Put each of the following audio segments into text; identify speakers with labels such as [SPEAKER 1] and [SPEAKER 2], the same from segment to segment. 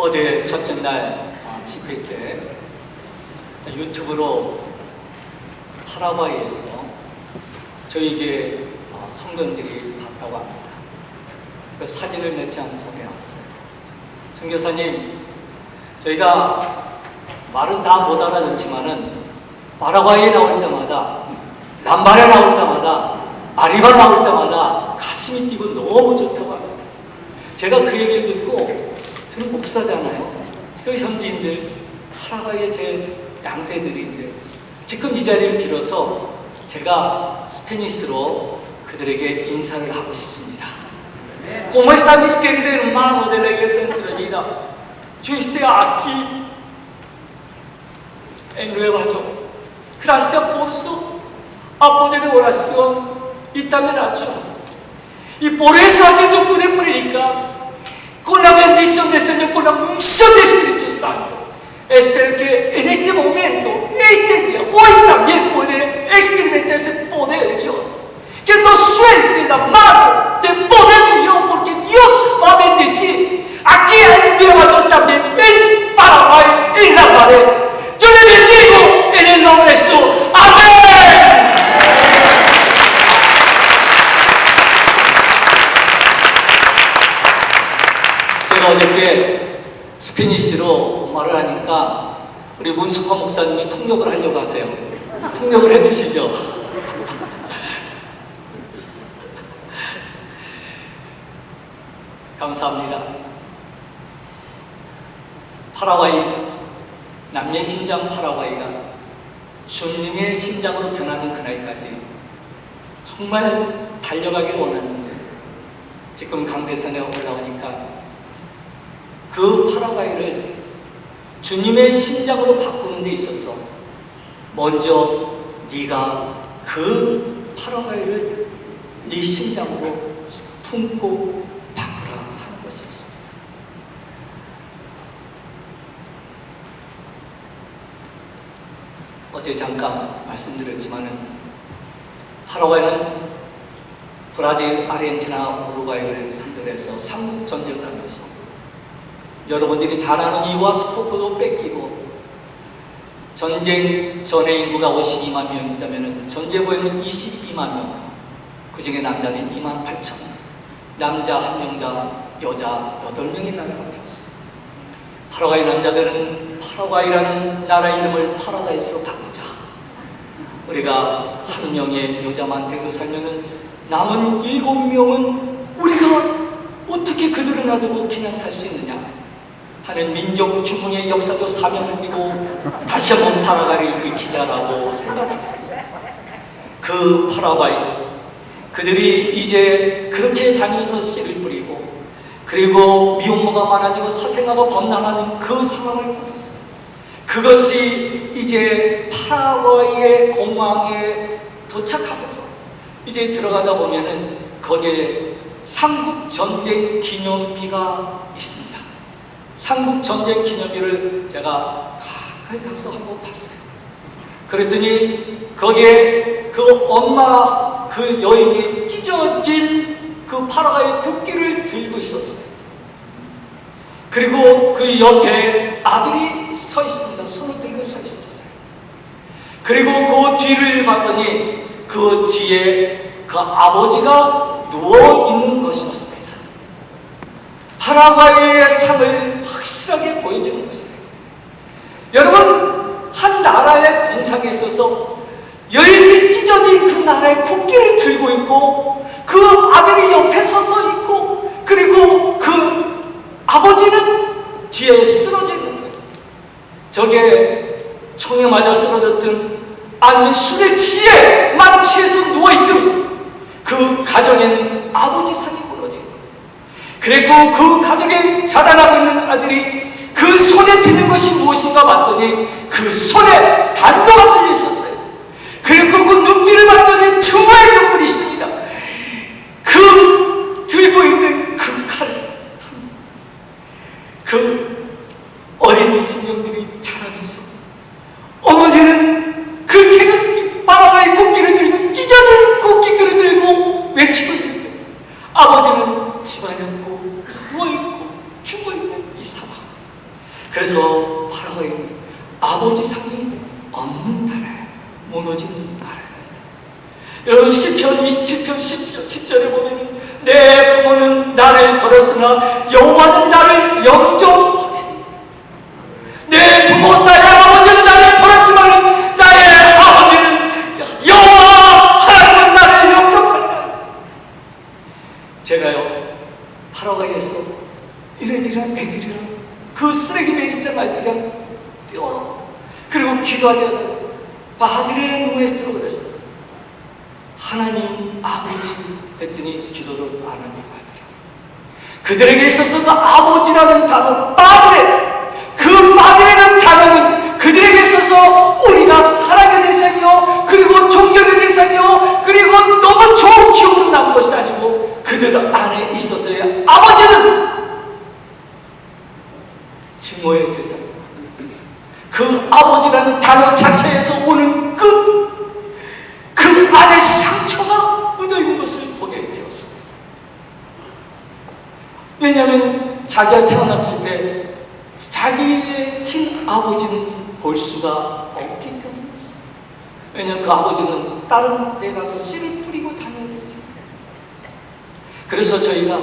[SPEAKER 1] 어제 첫째 날 집회 때 유튜브로 파라과이에서 저에게 성도님들이 봤다고 합니다. 그 사진을 몇 장 보내왔어요. 선교사님, 저희가 말은 다 못 알아듣지만은 파라과이에 나올 때마다, 람바레 나올 때마다, 아리바 나올 때마다 가슴이 뛰고 너무 좋다고 합니다. 제가 그 얘기를 듣고, 저는 목사잖아요. 그 현지인들, 파라과이의 제 양떼들인데 지금 이 자리를 빌어서 제가 스페니스로 그들에게 인사를 하고 싶습니다. ¿Cómo están mis queridos hermanos de la iglesia de nuestra vida? Yo estoy aquí en Nueva York. Gracias por su apoyo de oración y también ayuda. Y por eso ayer yo pude predicar con la bendición del Señor, con la unción del Espíritu Santo. Espero que en este momento, este día, hoy también puede experimentar ese poder de Dios. Que no suelte la mano del poder de Dios, porque Dios va a bendecir. Aquí hay llevado también en Paraguay, en la pared. Yo le bendigo en el nombre de Jesús. ¡Amén! 제가 어저께 스페니쉬로 말을 하니까 우리 문숙호 목사님이 통역을 하려고 하세요. 통역을 해주시죠. 감사합니다. 파라과이, 남녀 심장 파라과이가 주님의 심장으로 변하는 그날까지 정말 달려가기를 원하는데 지금 강대산에 올라오니까 그 파라과이를 주님의 심장으로 바꾸는 데 있어서 먼저 네가 그 파라과이를 네 심장으로 품고 바꾸라 하는 것이었습니다. 어제 잠깐 말씀드렸지만은 파라과이는 브라질, 아르헨티나, 우루과이를 상대로 해서 삼국전쟁을 하면서 여러분들이 잘 아는 이와 스포크도 뺏기고 전쟁 전에 인구가 52만 명 있다면 전제부에는 22만 명, 그 중에 남자는 2만 8천 명, 남자 1명자, 여자 8명의 나라가 되었어요. 파라과이 남자들은 파라과이라는 나라 이름을 파라다이스로 바꾸자. 우리가 1명의 여자만 데리고 살면은 남은 7명은 우리가 어떻게 그들을 놔두고 그냥 살 수 있느냐 하는 민족 주문의 역사적 사명을 띠고 다시 한번 파라과이를 일으키자라고 생각했었어요. 그 파라과이, 그들이 이제 그렇게 다니면서 씨를 뿌리고 그리고 미혼모가 많아지고 사생아가 범람하는 그 상황을 보냈어요. 그것이 이제 파라과이의 공항에 도착하면서 이제 들어가다 보면은 거기에 삼국전쟁 기념비가 있습니다. 삼국전쟁 기념비를 제가 가까이 가서 한번 봤어요. 그랬더니 거기에 그 엄마 그 여인이 찢어진 그 파라과이 국기를 들고 있었어요. 그리고 그 옆에 아들이 서 있습니다. 손을 들고 서 있었어요. 그리고 그 뒤를 봤더니 그 뒤에 그 아버지가 누워 있는 것이었습니다. 파라과이의 상을 확실하게 보여주는 것이에요. 여러분, 한 나라의 동상에 있어서 여인이 찢어진 그 나라의 국기를 들고 있고 그 아들이 옆에 서서 있고 그리고 그 아버지는 뒤에 쓰러져 있는 거예요. 저게 총에 맞아 쓰러졌든 아니면 술에 취해 만취해서 누워있든 그 가정에는 아버지 상이 무너져 있고 그리고 그 가정에 자라나고 있는 아들이 그 손에 드는 것이 무엇인가 봤더니 그 손에 단도가 들려 있었어요. 그리고 그 눈빛을 봤더니 정말 눈빛이 있습니다. 그 들고 있는 그 칼, 그 어린 생명들이 자라면서 어머니는 그 태극기 파라과이 국기를 들고 찢어진 국기를 들고 외치고 있는데 아버지는 집안에 누워있고 죽어있는 이 상황. 그래서 바로의 아버지 상이 없는 나라, 무너지는 나라입니다. 여러분 시편 27편 10절에 보면 내 부모는 나를 버렸으나 여호와는 나를 영접하시니, 내 부모 나의 아버지는 나를 버렸지만 나의 아버지는 여호와 하나님은 나를 영접하리라. 제가요 파라과이에서 이래들이랑 애들이랑 그 쓰레기 매립장 아이들이랑 뛰어가고 그리고 기도하자 바들의 누에스트로 그랬어요. 하나님 아버지 했더니 기도를 안 하냐고 하더라. 그들에게 있어서 그 아버지라는 단어, 그 빠드레는 단어는 그들에게 있어서 우리가 사랑의 대상이요, 그리고 존경의 대상이요, 그리고 너무 좋은 기억으로 남은 것이 아니고 그들 안에 있어서의 아버지는 증오의 대상입니다. 그 아버지라는 단어 자체에서 오는 그 안에 상처가 묻어있는 것을 보게 되었습니다. 왜냐하면 자기가 태어났을 때 자기의 친아버지는 볼 수가 없기 때문이었습니다. 왜냐하면 그 아버지는 다른 데 가서 씨를 뿌리고 다녀야 되잖아요. 그래서 저희가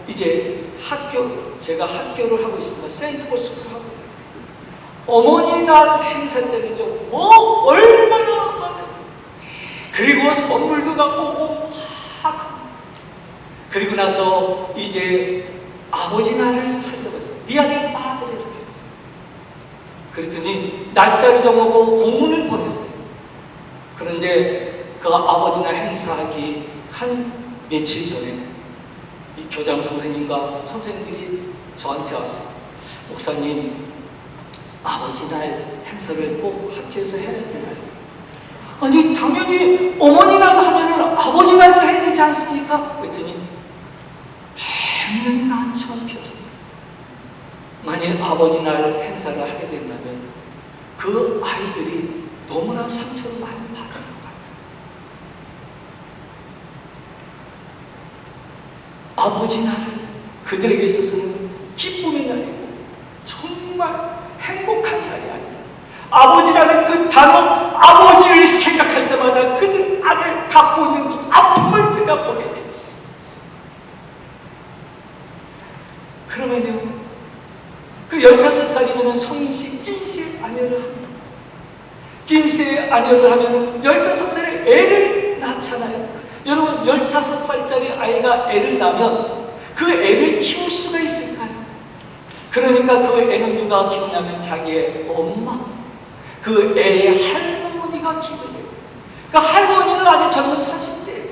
[SPEAKER 1] 이제 제가 학교를 하고 있습니다. 세인트포스를 하고 있습니다. 어머니 날 행사 때는요, 뭐 얼마나 많아요. 그리고 선물도 갖고 오고 막. 그리고 나서 이제 아버지 날을 하려고 했어요. 니아네 빠드레를 했어요. 그랬더니 날짜를 정하고 공문을 보냈어요. 그런데 그 아버지 날 행사하기 한 며칠 전에 이 교장 선생님과 선생님들이 저한테 왔어요. 목사님, 아버지 날 행사를 꼭 학교에서 해야 되나요? 아니 당연히 어머니 날 하면은 아버지 날도 해야 되지 않습니까? 그랬더니 굉장히 난처한 표정이에요. 만약 아버지 날 행사를 하게 된다면 그 아이들이 너무나 상처를 많이 받을 것 같아요. 아버지 날은 그들에게 있어서는 기쁨의 날이고 정말 행복한 날이 아니에요. 아버지라는 그 단어, 아버지를 생각할 때마다 그들 안에 갖고 있는 그 아픔을 제가 보게 되었어요. 그러면요, 그 15살이면 성인식 낀세 아녀를 합니다. 낀세 아녀를 하면 15살에 애를 낳잖아요. 여러분 15살짜리 아이가 애를 낳으면 그 애를 키울 수가 있을까요? 그러니까 그 애는 누가 키우냐면 자기의 엄마, 그 애의 할머니가 키우게 돼요. 그 할머니는 아직 젊은 40대예요.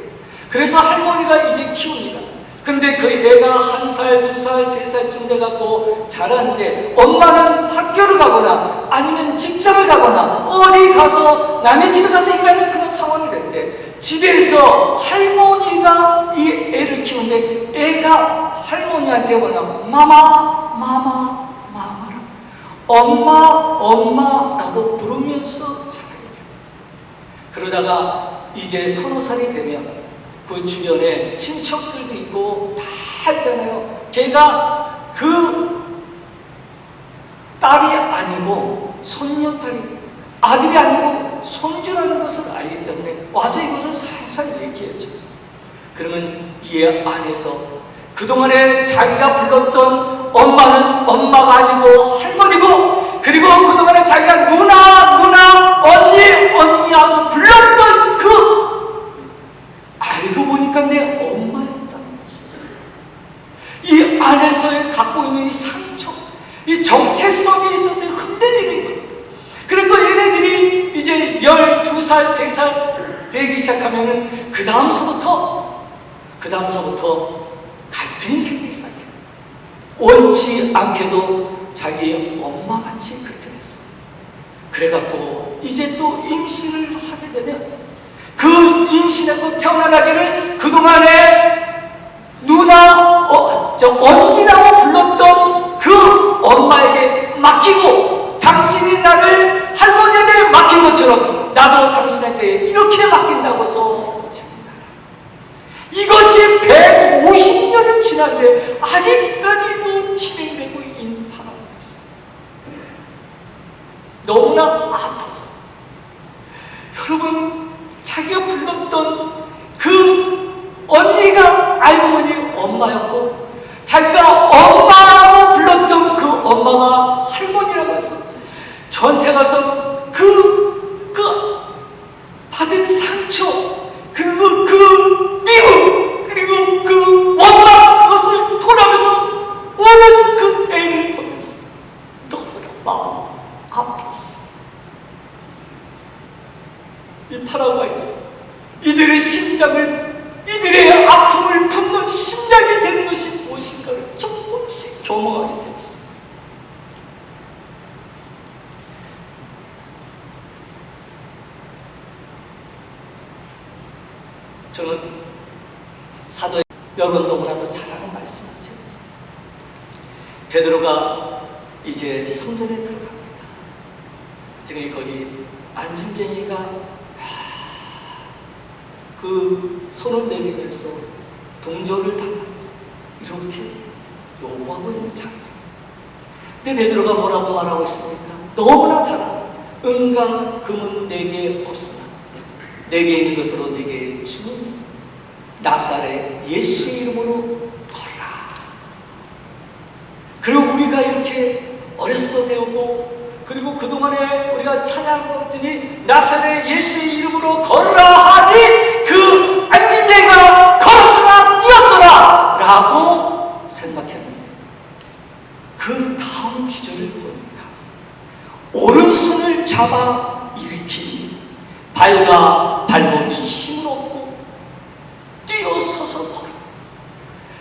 [SPEAKER 1] 그래서 할머니가 이제 키웁니다. 근데 그 애가 1살, 2살, 3살쯤 돼갖고 자라는데 엄마는 학교를 가거나 아니면 직장을 가거나 어디 가서 남의 집에 가서 일하는 그런 상황이 됐대. 집에서 할머니가 이 애를 키우는데 애가 할머니한테 뭐냐, 마마라고 엄마라고 부르면서 자라게 돼요. 그러다가 이제 30살이 되면 그 주변에 친척들도 있고 다 있잖아요. 걔가 그 딸이 아니고 손녀딸이, 아들이 아니고 손주라는 것을 알기 때문에 와서 이것을 살살 얘기했죠. 그러면 이 안에서 그동안에 자기가 불렀던 엄마는 엄마가 아니고 할머니고, 그리고 그동안에 자기가 누나, 언니하고 불렀던 그, 알고 보니까 내 엄마였다는 것이었어요. 이 안에서의 갖고 있는 이 상처, 이 정체성에 있어서 흔들리는 겁니다. 그리고 얘네들이 이제 12살, 3살 되기 시작하면은 그 다음서부터 갈등이 생기기 시작해요. 원치 않게도 자기 엄마같이 그렇게 됐어요. 그래갖고 이제 또 임신을 하게 되면 그 임신하고 태어난 아기를 그동안에 언니라고 불렀던 그 엄마에게 맡기고, 당신이 나를 할머니한테 맡긴 것처럼 나도 당신한테 이렇게 맡긴다고 해서 이것이 150년이 지났는데 아직까지도 진행되고 있는 바람이었어요. 너무나 아팠어요. 여러분, 자기가 불렀던 그 언니가 알고 보니 엄마였고, 자기가 엄마라고 불렀던 그 엄마가 할머니라고 했어요. 저한테 가서 그 받은 상처, 그 미움, 그리고 그 원망, 그것을 돌아면서 우는 그 애를 보면서 너무나 마음 아팠어. 이 파라과이, 이들의 심장을, 이들의 아픔을 품는 심장이 되는 것이 무엇인가를 조금씩 경험하게 되었습니다. 저는 사도, 여러분 너무나도 잘 아는 말씀이죠. 베드로가 이제 성전에 들어갑니다. 그랬더니 거기 안진뱅이가 그 손을 내밀면서 동전을 달라고 이렇게 요구하고 있는 장면. 근데 베드로가 뭐라고 말하고 있습니까? 너무나 잘 알아. 은과 금은 내게 없으나 내게 있는 것으로 내게 주는 나사렛 예수의 이름으로 걸라. 그리고 우리가 이렇게 어렸을 때 배우고, 그리고 그동안에 우리가 찬양했더니 나사렛 예수의 이름으로 걸으라 하니 그 안진뱅이가 걸었더라 뛰었더라 라고 생각했는데, 그 다음 기절을 보니까 오른손을 잡아 일으키니 발과 발목이 힘을 얻고 뛰어서서 걸어.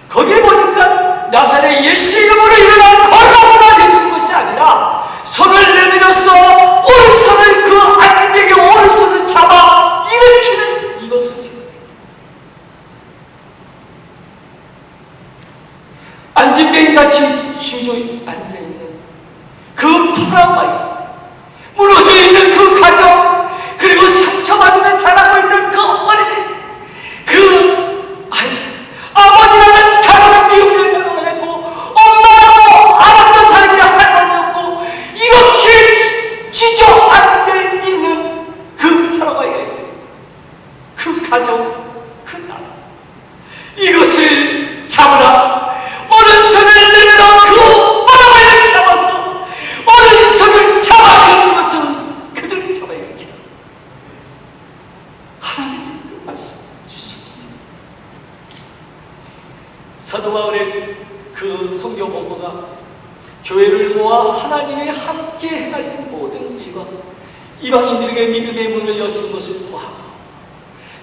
[SPEAKER 1] 거기에 보니까 나사렛 예수 이름으로 일어나 걸어라 외친 것이 아니라 손을 내밀어서 오른손을, 그 안진뱅이의 오른손을 잡아 일으키는 이것을 생각했습니다. 안진뱅이같이 주저히 앉아있는 그 파라과이, 무너져 있는 그 가정, 그리고 상처받으며 자라고 있는 그 어린이, 그 아이들, 아버지라는 단어는 미움의 단어가 됐고 엄마라고 알았던 사람이 할머니였고, 이렇게 주저앉아있는 그 파라과이 아이들, 그 가정, 그 나라, 이것을 잡으라. 오른손을 내밀어 그 파라과이를 잡아서 오른손을 잡아 이것처럼 그들을 잡아 일으키라. 하나님 그 말씀 주셨어요. 사도 바울의 그 선교 보고가 교회를 모아 하나님이 함께 행하신 모든 일과 이방인들에게 믿음의 문을 여신 것을 보아하고,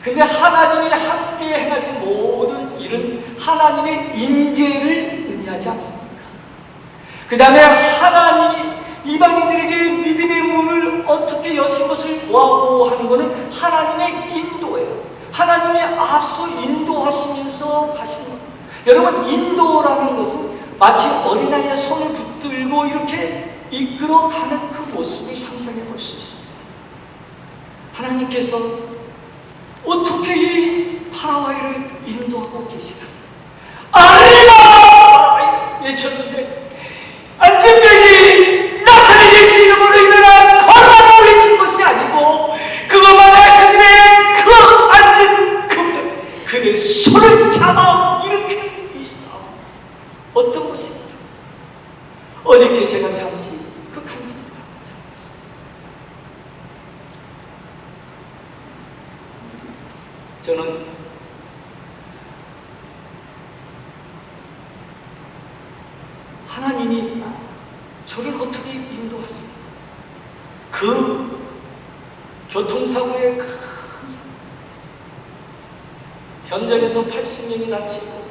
[SPEAKER 1] 근데 하나님이 함께 행하신 모든 일은 하나님의 인재를 의미하지 않습니까? 그 다음에 하나님이 이방인들에게 믿음의 문을 어떻게 여신 것을 보아하고 하는 것은 하나님의 인도예요. 하나님이 앞서 인도하시면서 가시는 겁니다. 여러분, 인도라는 것은 마치 어린아이의 손을 붙들고 이렇게 이끌어가는 그 모습을 상상해 볼 수 있습니다. 하나님께서 어떻게 이 파라과이를 인도하고 계시나? 아리마! 외쳤는데 안진뱅이 나사렛 예수 이름으로 일어나 걸어라고 외친 것이 아니고, 그것마다 그들의 그 앉은 그들 손을 잡아 이렇게 있어. 어떤 것입니까? 어저께 제가 잠시 그 간증을 하고 찾았습니다. 저는 하나님이 저를 어떻게 인도하시나? 그 교통사고의 큰 현장에서 80명이 다치고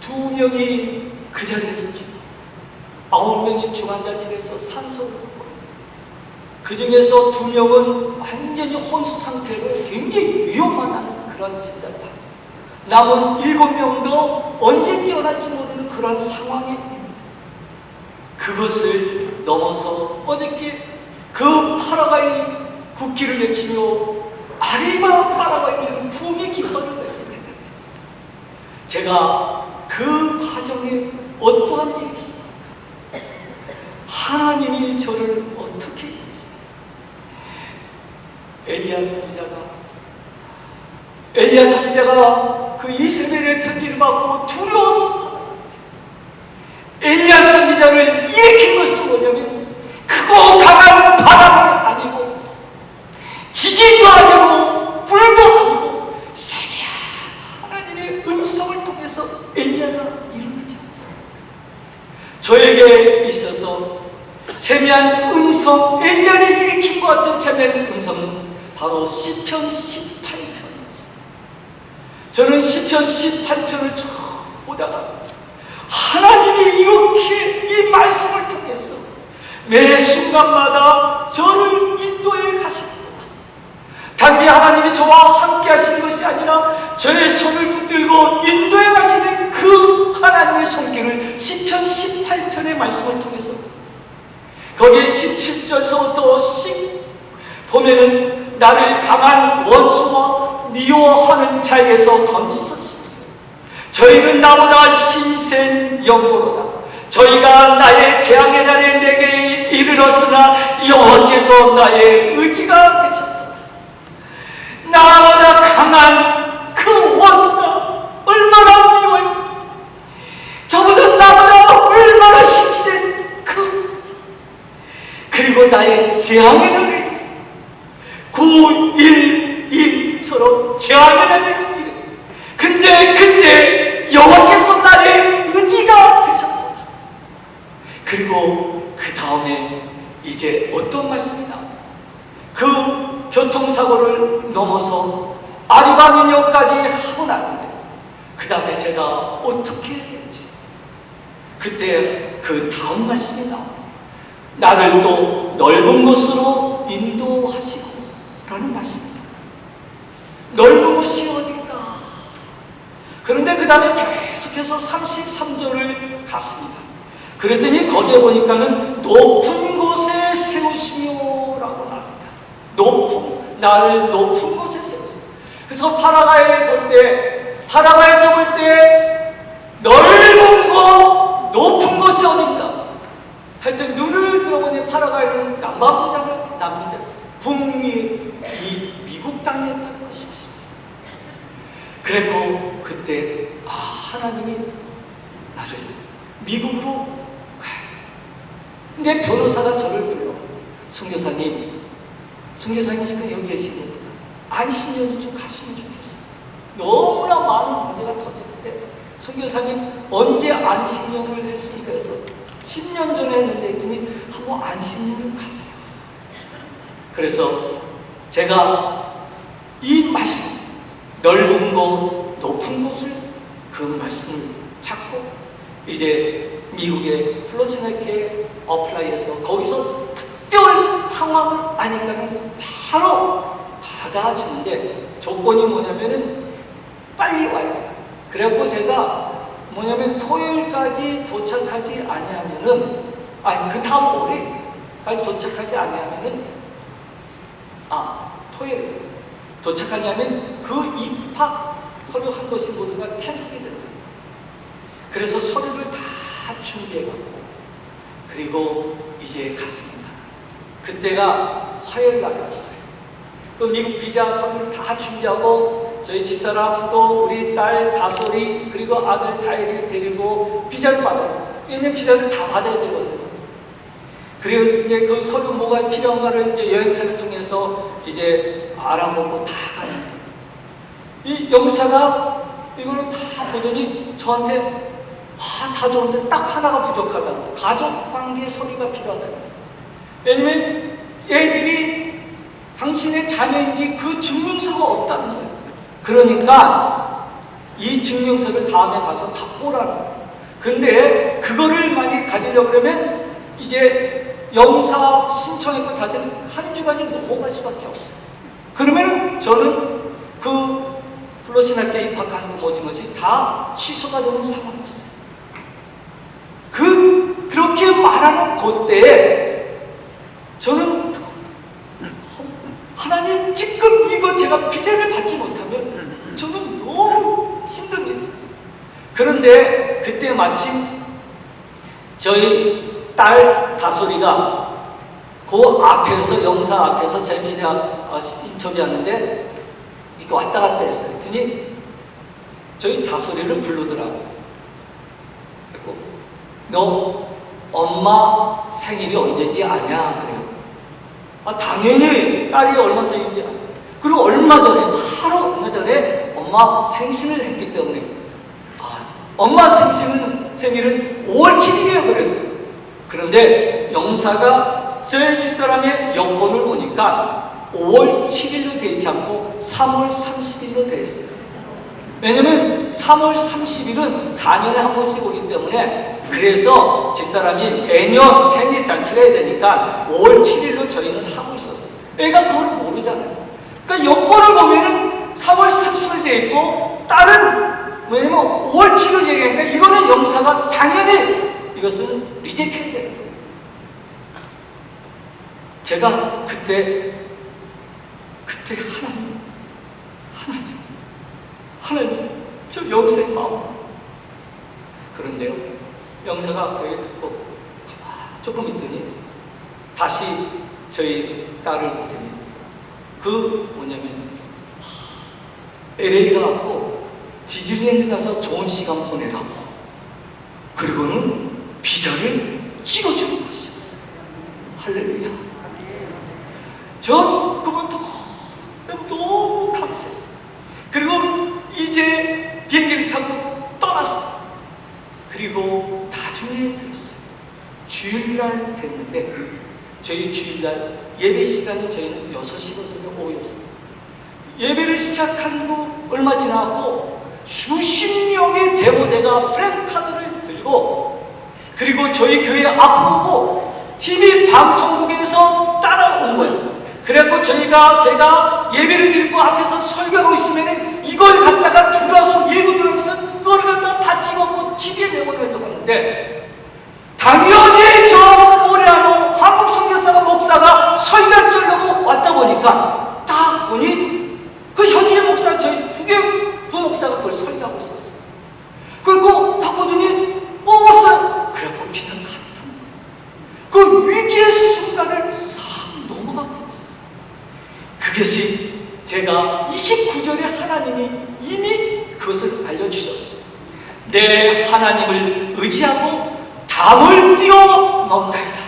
[SPEAKER 1] 2명이 그 자리에서 죽고 9명이 중환자실에서 산소를 받고, 그 중에서 2명은 완전히 혼수 상태로 굉장히 위험하다는 그런 진단을 받고, 남은 7명도 언제 깨어날지 모르는 그런 상황에 있습니다. 그것을 넘어서 어저께 그 파라과이 국기를 외치며 아리마 파라과이를 부흥의 깃발을 내게 됐는데, 제가 그 과정에 어떠한 일이 있습니까? 하나님이 저를 어떻게 엘리야 선지자가 그 이세벨의 편지를 받고 두려워서 엘리야 선지자를 일으킨 것은 뭐냐면 크고 강한 바람이 아니고 지진도 아니고 불도 아니고 세미한 하나님의 음성을 통해서 엘리야가 일어나지 않았습니다. 저에게 있어서 세미한 음성, 엘리야를 일으킨 것 같은 세미한 음성은 바로 시편 18편이었습니다. 저는 시편 18편을 쭉 보다가 하나님이 이렇게 이 말씀을 통해서 매 순간마다 저를 인도해 가시는구나. 단지 하나님이 저와 함께 하시는 것이 아니라 저의 손을 붙들고 인도해 가시는 그 하나님의 손길을 시편 18편의 말씀을 통해서 거기에 17절서부터 보면은 나를 강한 원수와 미워하는 자에게서 건지셨습니다. 저희는 나보다 힘센 영으로다. 저희가 나의 재앙의 날에 내게 이르렀으나 여호와께서 나의 의지가 되셨도다. 나보다 강한 그 원수가 얼마나 미워했다. 저보다 나보다 얼마나 힘센 그 그리고 나의 재앙의 날에 9.11처럼 재앙의 날에 이르. 근데 그때 여호와께서 나의 의지가 되셨도다. 그리고 그 다음에 이제 어떤 말씀이 나옵니다. 그 교통사고를 넘어서 아르바니뇨까지 하고 났는데 그 다음에 제가 어떻게 해야 될지 그때 그 다음 말씀이 나옵니다. 나를 또 넓은 곳으로 인도하시고 라는 말씀입니다. 넓은 곳이 어딜까? 그런데 그 다음에 계속해서 33절을 갔습니다. 그랬더니 거기에 보니까는 높은 곳에 세우시며 라고 나옵니다. 나를 높은 곳에 세우시며. 그래서 파라가에서 볼 때 넓은 곳, 높은 곳이 어딘가? 하여튼 눈을 들어보니 파라가이는 남반부잖아요. 남미잖아요. 북미, 미국 땅이었다는 것이었습니다. 그랬고 그때 하나님이 나를 미국으로 가야 돼. 근데 변호사가 저를 불러. 선교사님 지금 여기 계시는구나. 안식년도 좀 가시면 좋겠어요. 너무나 많은 문제가 터지는데 선교사님 언제 안식년을 했습니까? 그래서 10년 전에 했는데 했더니 한번 안식년을 가세요. 그래서 제가 이 말씀, 넓은 곳, 높은 곳을 그 말씀을 찾고 이제 미국의 플로시네케 어플라이에서 거기서 특별 상황을 아니까는 바로 받아주는데 조건이 뭐냐면은 빨리 와야 돼요. 그래갖고 제가 뭐냐면 토요일까지 도착하지 아니하면은 그 다음 월요일까지 도착하지 아니하면은 토요일에 도착하냐면 그 입학 서류 한 것이 모두가 캔슬이 된다. 그래서 서류를 다 준비해갖고 그리고 이제 갔습니다. 그때가 화요일 날이었어요. 그 미국 비자 서류를 다 준비하고 저희 집사람도 우리 딸 다솔이 그리고 아들 다혜를 데리고 비자를 받아야 돼요. 왜냐면 비자를 다 받아야 되거든요. 그래서 이제 그 서류 뭐가 필요한가를 이제 여행사를 통해서 이제 알아보고 다 가는데 이 영사가 이거를 다 보더니 저한테 다 좋은데 딱 하나가 부족하다. 가족관계 서류가 필요하다. 왜냐면 애들이 당신의 자녀인지 그 증명서가 없다는 거예요. 그러니까 이 증명서를 다음에 가서 갖고 오라는 거예요. 근데 그거를 만약에 가지려고 그러면 이제 영사 신청했고 다시는 한 주간이 넘어갈 수밖에 없어요. 그러면은 저는 그 플로시나케 입학한 그 모든 것이 다 취소가 되는 상황이었어요. 그렇게 말하는 그때에 저는 하나님 지금 이거 제가 비자를 받지 못하면 저는 너무 힘듭니다. 그런데 그때 마침 저희 딸 다솔이가 그 앞에서, 영사 앞에서 제 기자 인터뷰하는데 이렇게 왔다 갔다 했어요. 그랬더니 저희 다솔이를 부르더라고. 그리고 너 엄마 생일이 언제인지 아냐? 그래요. 당연히 딸이 얼마 생일인지 알죠. 그리고 얼마 전에, 바로 얼마 전에 엄마 생신을 했기 때문에 엄마 생일은 5월 7일이에요 그랬어요. 그런데 영사가 저희 집사람의 여권을 보니까 5월 7일로 되어 있지 않고 3월 30일로 되어 있어요. 왜냐면 3월 30일은 4년에 한 번씩 오기 때문에, 그래서 집사람이 매년 생일 잔치를 해야 되니까 5월 7일로 저희는 하고 있었어요. 애가 그걸 모르잖아요. 그러니까 여권을 보면은 3월 30일 되어 있고, 딸은 왜냐면 5월 7일 얘기하니까 이거는 영사가 당연히 이것은 리젝해야 되는 거예요. 제가 그때 하나님, 저 영사의 마음. 그런데요, 영사가 그 얘기 듣고 조금 있더니 다시 저희 딸을 보더니 뭐냐면 LA 가갖고 디즈니랜드 가서 좋은 시간 보내라고, 그리고는 비자를 찍어주는 것이었어요. 할렐루야. 저 그분 너무 감사했어요. 그리고 이제 비행기를 타고 떠났어요. 그리고 나중에 들었어요. 주일날 됐는데, 저희 주일날 예배 시간이 저희는 6시거든요. 오후 6시. 예배를 시작한 후 얼마 지나고 수십 명의 대모대가 프랭카드를 들고, 그리고 저희 교회 앞을 보고 TV 방송국에서 따라온 거예요. 그래갖고 제가 예배를 드리고 앞에서 설교하고 있으면 이걸 갖다가 들어서 예고 들으면서 그거를 갖다가 다 찍었고 TV에 내보내려고 하는데, 당연히 저 오레아노 한국 선교사가 목사가 설교할 줄 알고 왔다 보니까 딱 보니 그 현지의 목사, 저희 부목사가 그걸 설교하고 있었어요. 그리고 딱 보더니 왔어요. 그래갖고 그냥 갔다. 그 위기의 순간을 싹 넘어가게 했어요. 그것이 제가 29절에 하나님이 이미 그것을 알려주셨어요. 내 하나님을 의지하고 담을 뛰어넘나이다.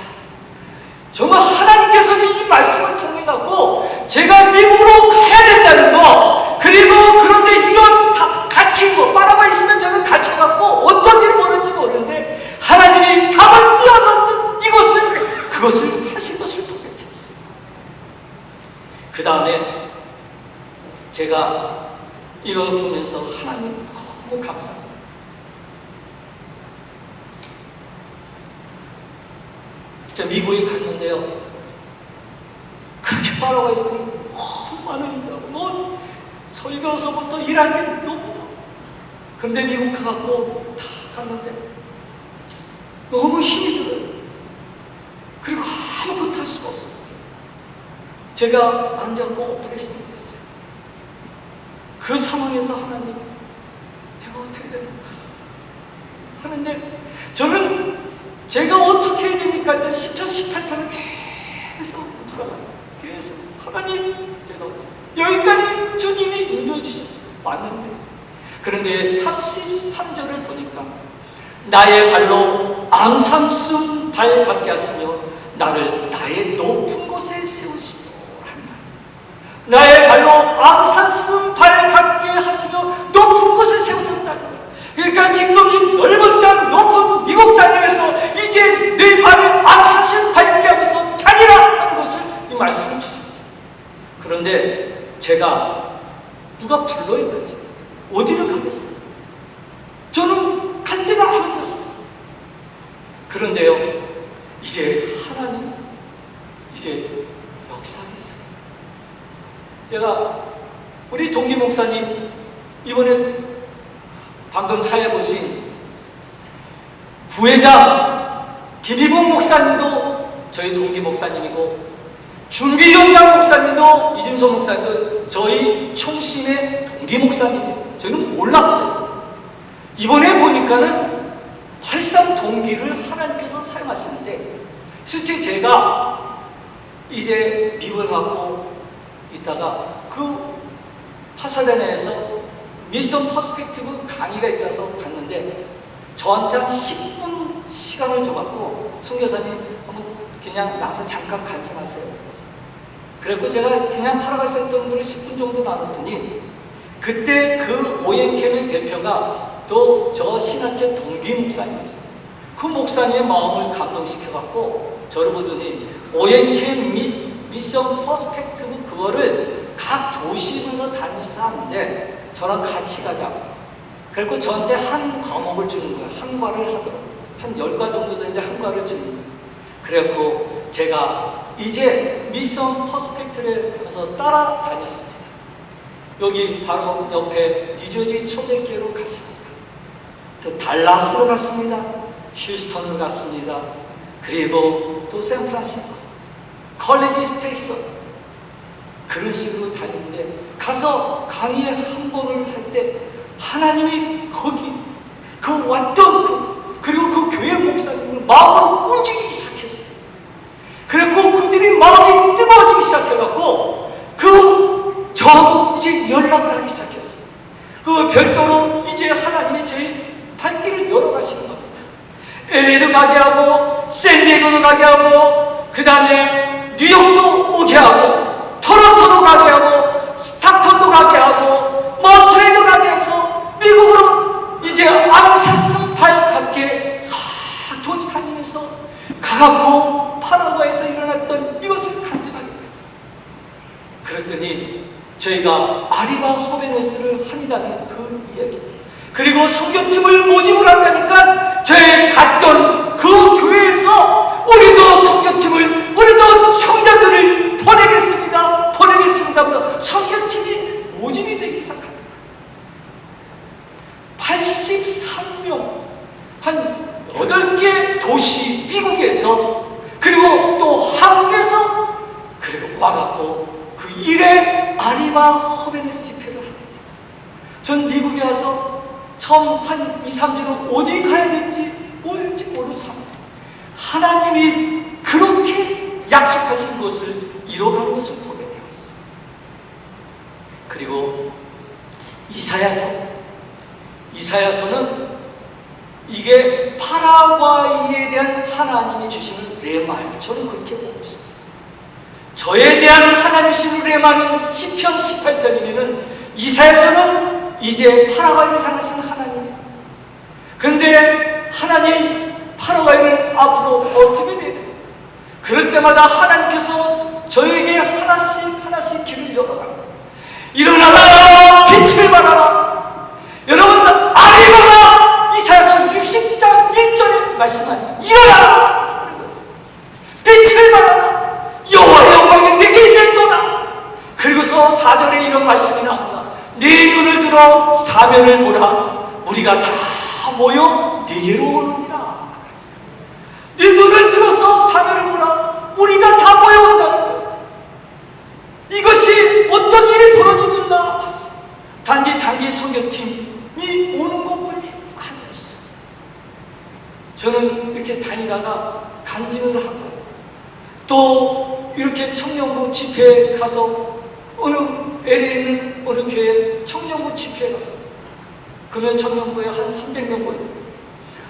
[SPEAKER 1] 정말 하나님께서는 이 말씀을 통해 갖고 제가 미국으로 가야 된다는 거, 그리고 그런데 이런 갇힌 거 바라봐 있으면 저는 갇혀갖고 어떤 일이 벌어질지 모르는데, 하나님이 담을 뛰어넘는 그것을 하신 것을 보게 되었어요. 그 다음에 제가 이걸 보면서 하나님 너무 감사합니다. 저 미국에 갔는데요, 그렇게 바라봐 있으니 너무 많은 뭐 설교서부터 일하는 게 너무, 그런데 미국 가갖고 다 갔는데 너무 힘이 들어요. 그리고 아무것도 할 수가 없었어요. 제가 앉아갖고 오퍼레이션이 됐어요. 그 상황에서 하나님, 제가 어떻게 됩니까? 하는데 저는 제가 어떻게 해야 됩니까? 일단 10편, 18편을 계속 하나님, 제가 어떻게 여기까지 주님이 인도해 주셨어요. 맞는데, 그런데 33절을 보니까 나의 발로 암삼순 발 같게 하시며 나를 나의 높은 곳에 세우시며 하니라. 나의 발로 암삼순 발 같게 하시며 높은 곳에 세우셨다는 거예요. 그러니까 지금 이 넓은 땅, 높은 미국 땅에서 이제 내 발을 암삼순 밟게 하면서 다니라 하는 것을 이 말씀을 주셨어요. 그런데 제가 누가 불러야 가지 어디를 가겠어요? 저는 갈 데가 아무도 없었어요. 그런데요, 이제 하나님 이제 역사하겠어요. 제가 우리 동기 목사님, 이번에 방금 사회 보신 부회장 김희봉 목사님도 저희 동기 목사님이고, 준비위원장 목사님도 이준석 목사님도 저희 총심의 동기 목사님이에요. 저희는 몰랐어요. 이번에 보니까는 83 동기를 하나님께서 사용하시는데, 실제 제가 이제 미국에 갖고 있다가 그 파사데나에서 미션 퍼스펙티브 강의가 있다서 갔는데 저한테 한 10분 시간을 줘갖고 선교사님 한번 그냥 나서 잠깐 간증하세요. 그랬고 제가 그냥 파라과이에서 했던 걸 10분 정도 나눴더니 그때 그 오엔캠의 대표가 또 저 신학교 동기 목사님이었어요. 그 목사님의 마음을 감동시켜갖고 저를 보더니 오엔캠 미션 퍼스펙티브 그거를 각 도시에서 다니면서 하는데 저랑 같이 가자. 그리고 저한테 한 과목을 주는 거예요. 한 과를 하더라고요. 한 10과 정도 되는데 한 과를 주는 거예요. 그래갖고 제가 이제 미션 퍼스펙트를 하면서 따라다녔습니다. 여기 바로 옆에 뉴저지 초대교회로 갔습니다. 또 달라스로 갔습니다. 휴스턴을 갔습니다. 그리고 또 샌프란시스코, 컬리지 스테이션 그런 식으로 다니는데 가서 강의 한 번을 할 때 하나님이 거기 그 왔던 그리고 그 교회 목사님을 마음을 움직이기 시작했어요. 그리고 그들이 마음이 뜨거워지기 시작해갖고 저하고 이제 연락을 하기 시작했어요. 그 별도로 이제 하나님이 저희 발길을 열어가시는 겁니다. LA도 가게 하고 샌디에고도 가게 하고 그 다음에 뉴욕도 오게 하고 토론토도 가게 하고 스타턴도 가게 하고 몬트레이도 가게 해서 미국으로 이제 암사성 발갛게 돈 다니면서 가갖고 파라과이에서 일어났던 이것을 간증하게 됐어요. 그랬더니 저희가 아리바 호베네스를 한다는 그 이야기 그리고 선교팀을 모집을 한다니까 저희 갔던 그 교회에서 우리도 선교팀을 우리도 청자들을 보내겠습니다 하고 선교팀이 모집이 되기 시작합니다. 83명 한 8개 도시 미국에서 그리고 또 한국에서 그리고 와갖고 그 일에 아리바 호베네스 집회를 하게 되었어요. 전 미국에 와서 처음 한 2, 3주는 어디 가야 될지 뭘지 모르고 삽니다. 하나님이 그렇게 약속하신 것을 이뤄가는 것을 보게 되었어요. 그리고 이사야서는 이게 파라과이에 대한 하나님이 주시는 레마예요. 저는 그렇게 보고 있습니다. 저에 대한 하나님 주시는 레마는 시편 18편이면은 이사야서는 이제 파라과이를 향하신 하나님이에요. 근데 하나님 파라과이는 앞으로 어떻게 돼야 됩니까? 그럴 때마다 하나님께서 저에게 하나씩 길을 열어갑니다. 일어나라 빛을 발하라. 여러분 아리바가 이사야서 60장 1절에 말씀하니 일어나라 하는 것입니다. 빛을 발하라. 여호와의 영광이 내게 임했도다. 그리고서 4절에 이런 말씀이 나옵니다. 네 눈을 들어 사면을 보라. 우리가 다 모여 네게로 오느니라. 네 눈을 들어서 사면을 보라. 우리가 다 모여온다는 거예요. 이것이 어떤 일이 벌어지고 있나 봤어요. 단기 선교팀이 오는 것뿐이 아니었어요. 저는 이렇게 다니다가 간증을 하고 또 이렇게 청년부 집회에 가서 어느 LA에 있는 어느 교회 청년부 집회에 갔어요. 금요 청년부에 한 300명 모였는데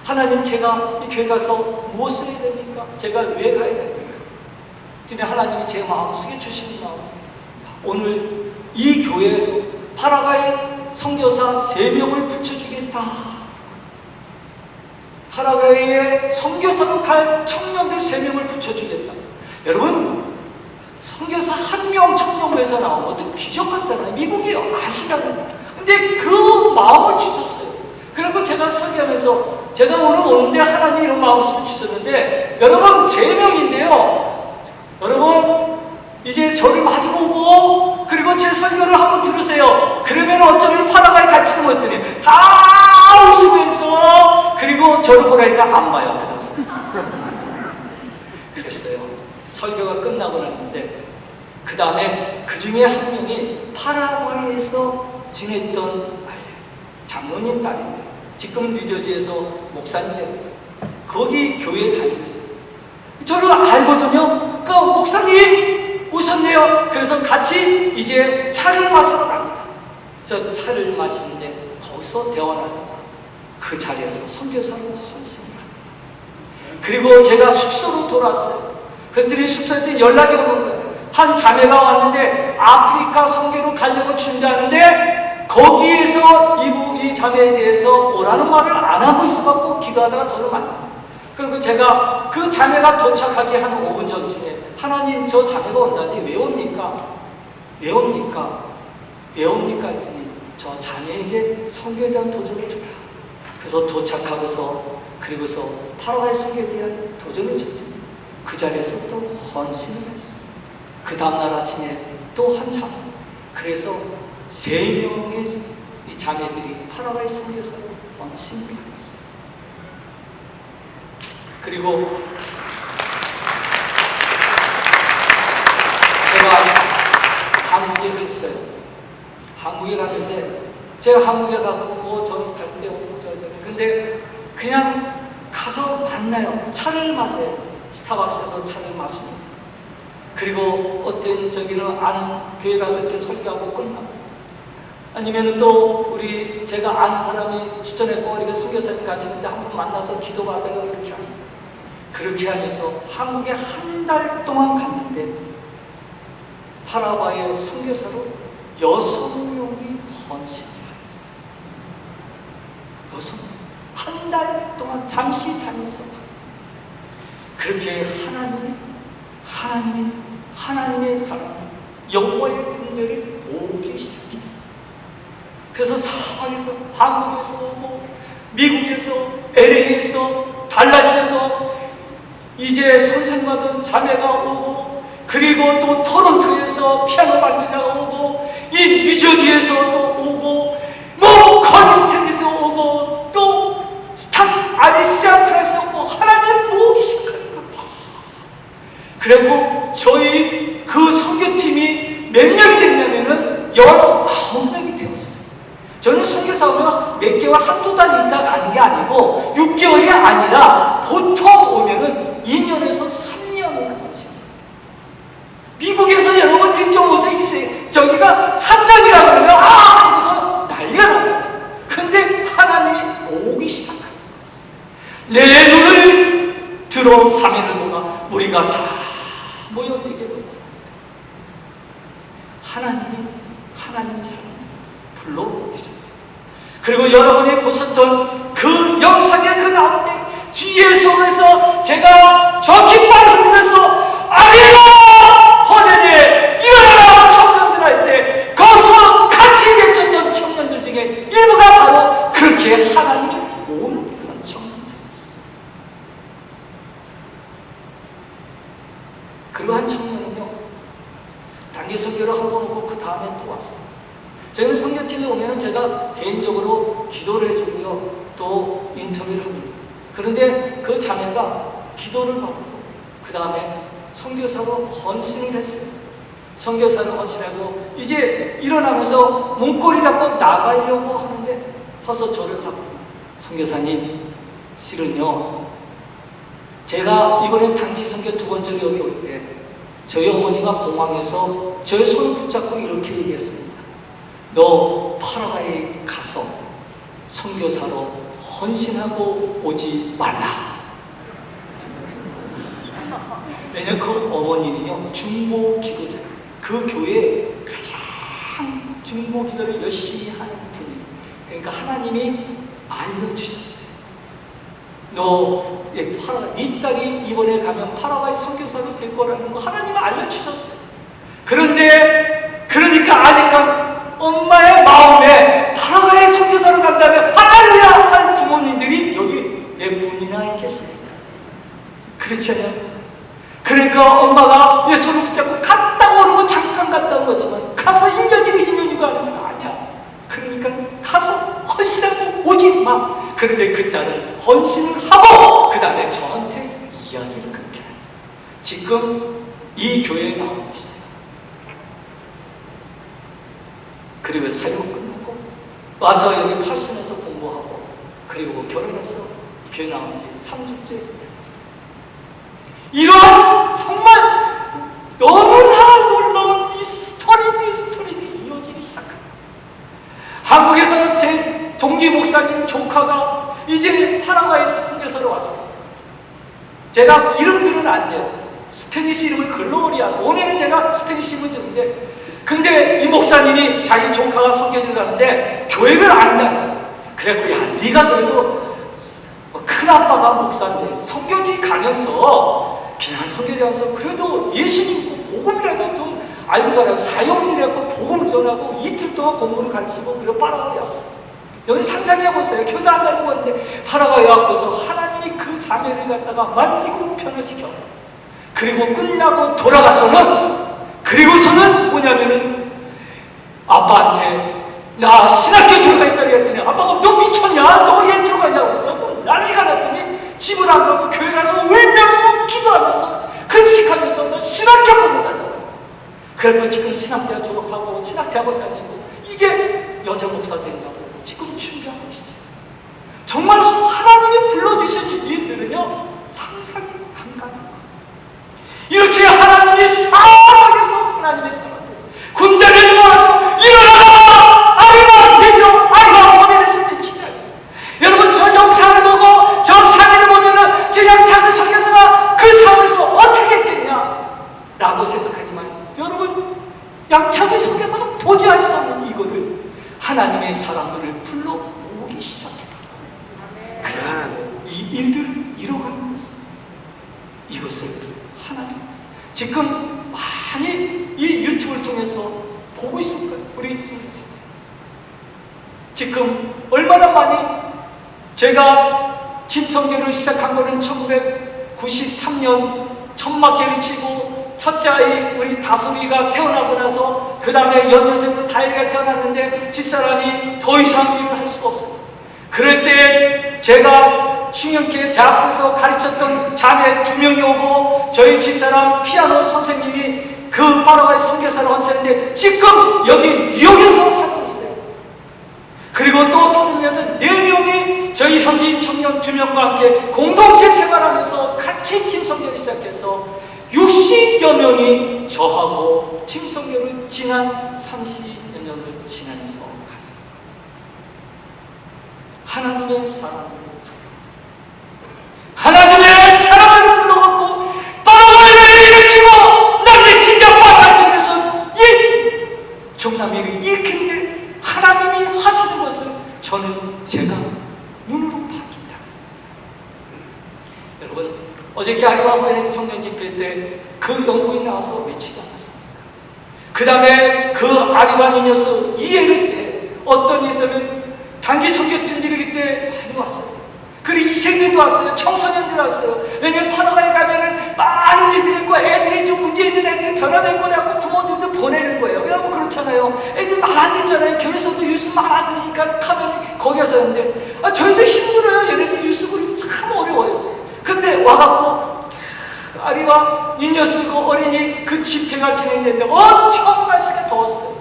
[SPEAKER 1] 하나님 제가 이 교회 가서 무엇을 해야 됩니까? 제가 왜 가야 됩니까? 근데 하나님이 제 마음속에 주시는 마음입니다. 오늘 이 교회에서 파라과이 선교사 3명을 붙여주겠다. 파라과이에 선교사로 갈 청년들 3명을 붙여주겠다. 여러분 선교사 1명 청년부에서 나오면 어떤 기적 같잖아요. 미국이에요. 아시잖아요. 근데 그 마음을 주셨어요. 그리고 제가 설교하면서 제가 오늘 오는데 하나님이 이런 마음을 주셨는데 여러분 3명인데요. 여러분 이제 저를 마주보고 그리고 제 설교를 한번 들으세요. 그러면 어쩌면 파라과이 같이 넘었더니 다 웃으면서 그리고 저를 보라니까 안 봐요. 그 다음 그랬어요. 설교가 끝나고 났는데 그 다음에 그 중에 한 명이 파라과이에서 지냈던 장로님 딸인데 지금은 뉴저지에서 목사님 됩니다. 거기 교회에 다니고 있었어요. 저를 알거든요. 그 목사님 그래서 같이 이제 차를 마시러 갑니다. 그래서 차를 마시는데 거기서 대화하다가 그 자리에서 선교사로 헌신을 합니다. 그리고 제가 숙소로 돌아왔어요. 그들이 숙소에 연락이 오는 거예요. 한 자매가 왔는데 아프리카 선교로 가려고 준비하는데 거기에서 이 자매에 대해서 오라는 말을 안 하고 있어갖고 기도하다가 저를 만납니다. 그리고 제가 그 자매가 도착하기 한 5분 전쯤에 하나님 저 자매가 온다는데 왜 옵니까? 왜 옵니까? 왜 옵니까? 했더니 저 자매에게 선교에 대한 도전을 줘라. 그래서 도착하고서 그리고서 파라과이 선교에 대한 도전을 줬더니 그 자리에서 또 헌신을 했어요. 그 다음날 아침에 또 한 자매. 그래서 3명의 이 자매들이 파라과이 선교사로 헌신을 했어요. 그리고 제가 한국에 갔어요. 한국에 갔는데 제가 한국에 가고 뭐 저기 갈 때 오고 저기 근데 그냥 가서 만나요. 차를 마세요. 스타벅스에서 차를 마십니다. 그리고 어떤 저기는 아는 교회 가서 이렇게 설교하고 끝나고 아니면은 또 우리 제가 아는 사람이 추천했고 우리가 선교사님 가시는데 한 번 만나서 기도받아요 이렇게 합니다. 그렇게 하면서 한국에 한 달 동안 갔는데 파라과이의 선교사로 6명이 헌신을 했어요. 6명. 한 달 동안 잠시 다니면서 그렇게 하나님의 사람들, 여호와의 군대를 모으기 시작했어요. 그래서 사방에서, 한국에서 오고, 미국에서, LA에서, 달라스에서 이제 선생님하던 자매가 오고, 그리고 또 토론토에서 피아노 반주자가 오고, 이 뉴저지에서 또 오고, 뭐 커니스텐에서 오고, 또 아리시아프라에서 오고, 하나님 모으기 시작하는 겁니다. 그리고 저희 그 선교팀이 몇 명이 됐냐면은 19명이 되었어요. 저는 선교사 오면 몇 개월 한두 달 있다 가는 게 아니고 6개월이 아니라 보통 오면은 2년에서 3년을 하십니다. 미국에서 여러분 1.5세, 2세 저기가 3년이라 그러면 하고서 난리가 나잖아요. 근데 하나님이 모으기 시작하는 거예요. 내 눈을 들어 3일을 보나 무리가 다 모여 내게로 하나님의 사람들 불러오기 시작해요. 그리고 여러분이 보셨던 그 영상의 그 가운데 뒤에서 제가 저 깃발 흔들면서 아리라 헌현에 일어나라 청년들 할 때 거기서 같이 맺혔던 청년들 중에 일부가 바로 그렇게 하나님이 모은 그런 청년들이었어요. 그리고 한 청년은요 단기 선교를 한 번 오고 그 다음에 또 왔어요. 저희는 선교팀에 오면 제가 개인적으로 기도를 해주고요 또 인터뷰를 합니다. 그런데 그 자매가 기도를 받고 그 다음에 선교사로 헌신을 했어요. 선교사로 헌신하고 이제 일어나면서 문고리 잡고 나가려고 하는데 와서 저를 잡고 선교사님 실은요 제가 이번에 단기 선교 2번째로 여기 올 때 저희 어머니가 공항에서 저의 손을 붙잡고 이렇게 얘기했습니다. 너 파라과이 가서 선교사로 헌신하고 오지 말라. 왜냐면 그 어머니는요 중보 기도자, 그 교회에 가장 중보 기도를 열심히 하는 분이에요. 그러니까 하나님이 알려주셨어요. 네 딸이 이번에 가면 파라과이 선교사로 될 거라는 거 하나님이 알려주셨어요. 그러니까 아니까 엄마의 마음에 파라과이 선교사로 간다면 할렐루야 할 부모님들이 여기 몇 분이나 있겠습니까? 그렇지 않아요? 그러니까 엄마가 내 손을 붙잡고 갔다 오는 거 잠깐 갔다 온 거지만 가서 1년이고 2년이고 하는 건 아니야. 그러니까 가서 헌신하고 오지 마. 그런데 그 딸은 헌신을 하고 그 다음에 저한테 이야기를 그렇게 해요. 지금 이 교회에 나오고 있어요. 그리고 사역 끝나고 와서 여기 팔순에서 공부하고 그리고 결혼해서 이 교회 나온 지 3주째 이런 정말 너무나 놀라운 이 조카가 이제 파라과이 선교사로 왔어요. 제가 이름들은 안 돼요. 스페니시 이름은 글로리아. 오늘은 제가 스페니시 이름을 주는데, 근데 이 목사님이 자기 조카가 선교지를 가는데 교회를 안 다녔어요. 그래갖고, 야, 네가 그래도 큰아빠가 목사인데 선교지 가면서 그냥 선교지 가면서 그래도 예수님 복음이라도 좀 알고 가라고, 사역이라고 복음을 전하고 이틀 동안 공부를 가르치고 그리고 파라과이 왔어요. 여기 상상해보세요. 교도 안 다니고 있는데 파라과이 와서 하나님이 그 자매를 갖다가 만지고 변화시켜, 그리고 끝나고 그리고서는 뭐냐면은 아빠한테 나 신학교 들어가 있다고 했더니 아빠가 너 미쳤냐? 너 얘 들어가냐고 난리가 났더니 집을 안 가고 교회 가서 울면서 기도하면서 금식하면서 너 신학교 보내달라고. 그래서 지금 신학대학 졸업하고 신학대학원 다니고 이제 여자 목사 된다고 지금 준비하고 있어요. 정말 하나님이 불러주신 일들은요 상상이 안 가는 거예요. 이렇게 하나님의 사랑에서 하나님의 사랑들 군대를 모아서 일어나라! 아리마 내려! 아리마 허면에서 외치라 했어요. 여러분, 저 영상을 보고 저 사진을 보면은 저 양창근 선교사가 그 상황에서 어떻게 했겠냐 라고 생각하지만, 여러분, 양창근 선교사가 도저히 할 수 없는 이거를 하나님의 사람들을 불러 모으기 시작했고, 그래갖고 이 일들을 이뤄가는 것은 이것을 하나님, 지금 많이 이 유튜브를 통해서 보고 있을 거예요. 우리 선교사들 지금 얼마나 많이, 제가 침성교를 시작한 거는 1993년 천막교를 치고 첫째 아이 우리 다솔이가 태어나고 나서 그 다음에 연년생으로 다혜가 태어났는데 집사람이 더 이상 일을 할 수가 없어요. 그럴 때 제가 충영교회 대학교에서 가르쳤던 자매 2명이 오고 저희 집사람 피아노 선생님이 그 파라과이 선교사를 헌신했는데 지금 여기 뉴욕에서 살고 있어요. 그리고 또 터미널에서 4명이 저희 현지인 청년 2명과 함께 공동체 생활하면서 같이 팀 선교를 시작해서 60여 명이 저하고 팀 선교를 지난 30여 년을 지나면서 갔습니다. 하나님의 사랑을 불러갖고 파라과이를 일으키고 남미 신자파를 통해서 이 정남이를 일으키는데 하나님이 하시는 것을 저는 제가 눈으로 봤습니다. 여러분, 어저께 아리바 후에서 청년 집회 때 그 영부인 나와서 외치지 않았습니까? 그 다음에 그 아리바 니녀스 이해를 때 어떤 예서는 단기 선교팀들이 그때 많이 왔어요. 그리고 이세들도 왔어요. 청소년들 왔어요. 왜냐면 파라과이 가면은 많은 일들이 있고 애들이 좀 문제 있는 애들이 변화될 거라고 부모들도 보내는 거예요. 여러분 그렇잖아요. 애들 말 안 듣잖아요. 교회에서도 뉴스 말 안 들으니까 가면 거기 가서 하는데 저희도 힘들어요. 얘네들 뉴스 보기 참 어려워요. 근데 와갖고 아리와 이녀스고 어린이 그 집회가 진행됐는데 엄청 날씨가 더웠어요.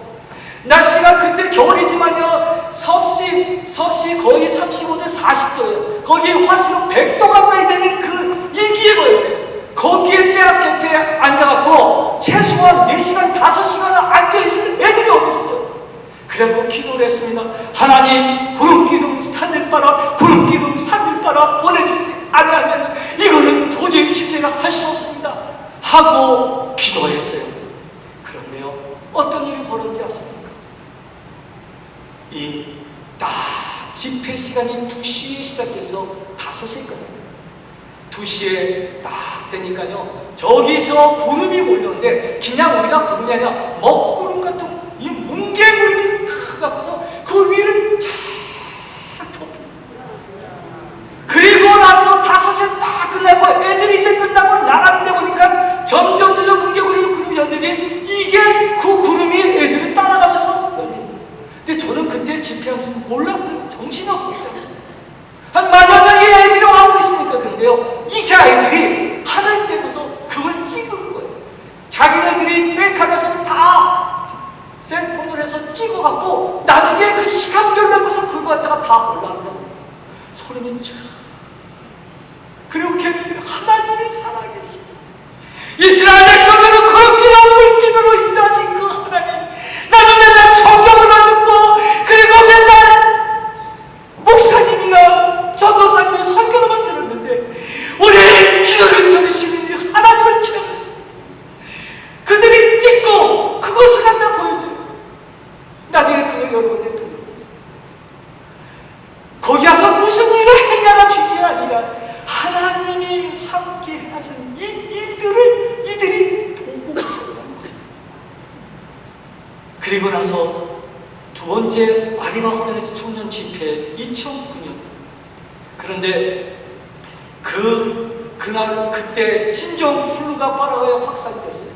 [SPEAKER 1] 날씨가 그때 겨울이지만요 섭씨 거의 35도 40도예요. 거기에 화수로 100도 가까이 되는 그 일기예보예요. 거기에 떼학 곁에 앉아갖고 최소한 4시간 5시간은 앉아있을 애들이 어딨어요. 그래갖고 기도를 했습니다. 하나님, 구름기둥 산들바라 구름기둥 산들바라 보내주세요. 아니하면 이거는 도저히 집회가 할 수 없습니다 하고 기도했어요. 그런데요 어떤 일이 벌어지지 않습니까? 이 딱 집회 시간이 2시에 시작해서 5시에 끝납니다. 2시에 딱 되니까요 저기서 구름이 몰려오는데 그냥 우리가 구름이 아니라 먹구름 같은 이 뭉게구름이 탁 갖고서 그 위를 쫙 덮입니다. 그리고 나서 5시에 딱 끝났고 애들이 이제 끝나고 나가는데 보니까 점점 뭉게구름이 연들이 이게 그 구름이 애들을 따라가면서 연립니다. 근데 저는 그때 집회하면서 몰랐어요. 정신이 없었잖아요. 한 만여 명의 애들이 와고 있으니까. 그런데요 이세 아이들이 하늘 떼고서 그걸 찍은 거예요. 자기네들이 셀카에서 다 셀폰을 해서 찍어갖고 나중에 그 시간별 내고서 그거 갖다가 다 올라간다 보니까 소름이 쫙. 그리고 걔네들이 하나님의 살아계십니다. 이스라엘 백성들은 그렇게나 불기도로 인도하신 그 하나님, 나는 맨날 성경을 듣고 그리고 맨날 목사님이나 일들을 이들이 보고 있었다는 겁니다. 그리고 나서 두 번째 아리마 호메네스 청년 집회 2009년. 그런데 그때 신종 플루가 파라과이에 확산이 됐어요.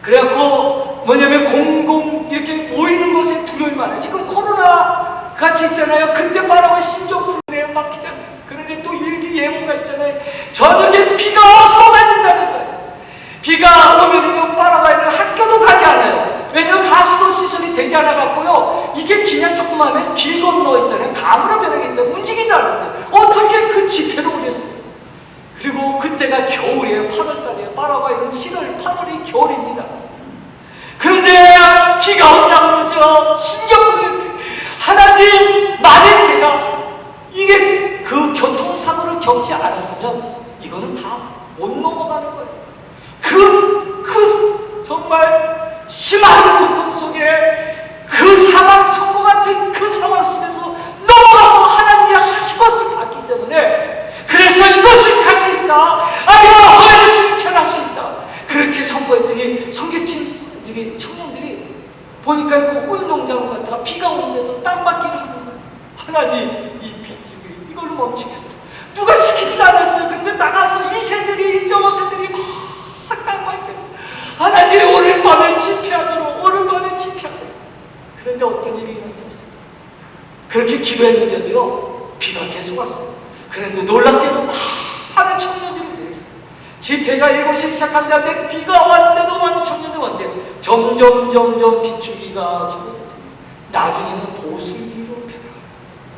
[SPEAKER 1] 그래갖고 뭐냐면 공공 이렇게 모이는 곳에 두려움이 많아요. 지금 코로나 같이 있잖아요. 그때 파라과이 신종 플루에 막히잖아요. 그런데 또 일기 예보가 있잖아요. 저녁에 비가 쏟아진다는 거예요. 비가 오면은요, 파라과이는 학교도 가지 않아요. 왜냐면 가수도 시설이 되지 않아갖고요, 이게 그냥 조금 하면 길 건너 있잖아요. 강으로 변하기 때문에 움직이지 않는데 어떻게 그 집회를 오겠어요? 그리고 그때가 겨울이에요. 8월달이에요. 파라과이는 7월, 8월이 겨울입니다. 그런데 비가 온다고 그러죠. 신경불이 하나님, 만약 제가 이게 그 교통사고를 겪지 않았으면 이거는 다 못 넘어가는 거예요. 정말 심한 고통 속에 그 사망, 선고 같은 그 상황 속에서 넘어가서 하나님이 하신 것을 봤기 때문에, 그래서 이것을 갈 수 있다. 아니면 허연에서 이천할 수 있다. 그렇게 선포했더니 선교팀들이, 청년들이 보니까 그 운동장을 갔다가 비가 오는데도 땅밟기를 하는 거예요. 하나님, 이 빗줄기 이걸 멈추게 돼. 누가 시키지도 않았어요. 근데 나가서 2세들이 1.5세들이 막 땅밟혀요. 하나님, 오늘 밤에 집회하도록, 오늘 밤에 집회하도록. 그런데 어떤 일이 일어나지 않습니다. 그렇게 기도했는데도요, 비가 계속 왔어요. 그런데 놀랍게도 많은 청년들이 모였어요. 집회가 7시에 시작한다는데 비가 왔는데도 많은 청년들이 왔는데 점점 빗줄기가 줄어들더니 나중에는 보슬기로 변해요.